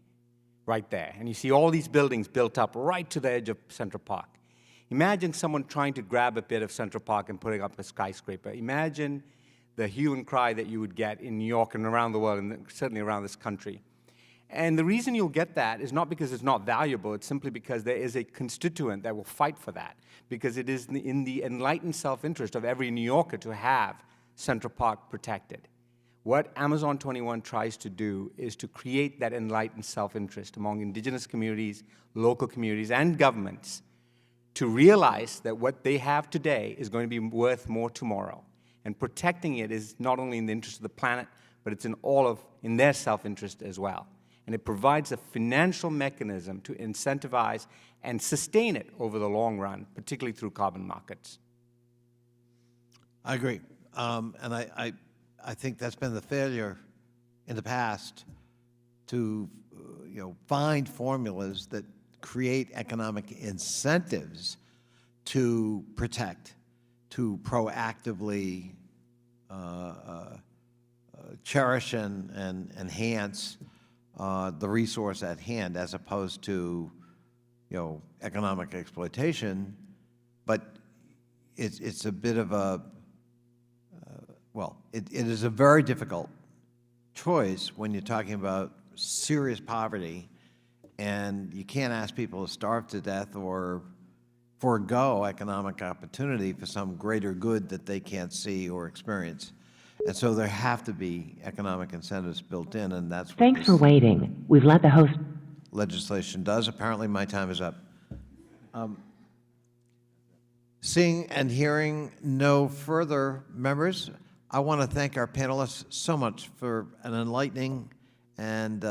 right there, and you see all these buildings built up right to the edge of Central Park. Imagine someone trying to grab a bit of Central Park and putting up a skyscraper. Imagine the hue and cry that you would get in New York and around the world, and certainly around this country. And the reason you'll get that is not because it's not valuable, it's simply because there is a constituent that will fight for that, because it is in the enlightened self-interest of every New Yorker to have Central Park protected. What Amazon 21 tries to do is to create that enlightened self-interest among indigenous communities, local communities, and governments to realize that what they have today is going to be worth more tomorrow. And protecting it is not only in the interest of the planet, but it's in their self-interest as well. And it provides a financial mechanism to incentivize and sustain it over the long run, particularly through carbon markets. I agree. And I think that's been the failure in the past to find formulas that create economic incentives to protect, to proactively cherish and enhance the resource at hand, as opposed to economic exploitation. But it's a bit of a it is a very difficult choice when you're talking about serious poverty, and you can't ask people to starve to death or forego economic opportunity for some greater good that they can't see or experience. And so there have to be economic incentives built in, and that's what Thanks for waiting. We've let the host legislation does. Apparently my time is up. Seeing and hearing no further members, I want to thank our panelists so much for an enlightening and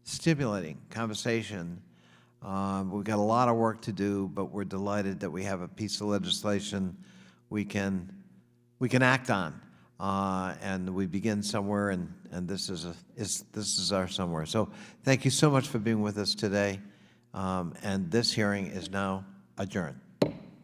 stimulating conversation. We've got a lot of work to do, but we're delighted that we have a piece of legislation we can act on, and we begin somewhere, and this is our somewhere. So thank you so much for being with us today, and this hearing is now adjourned.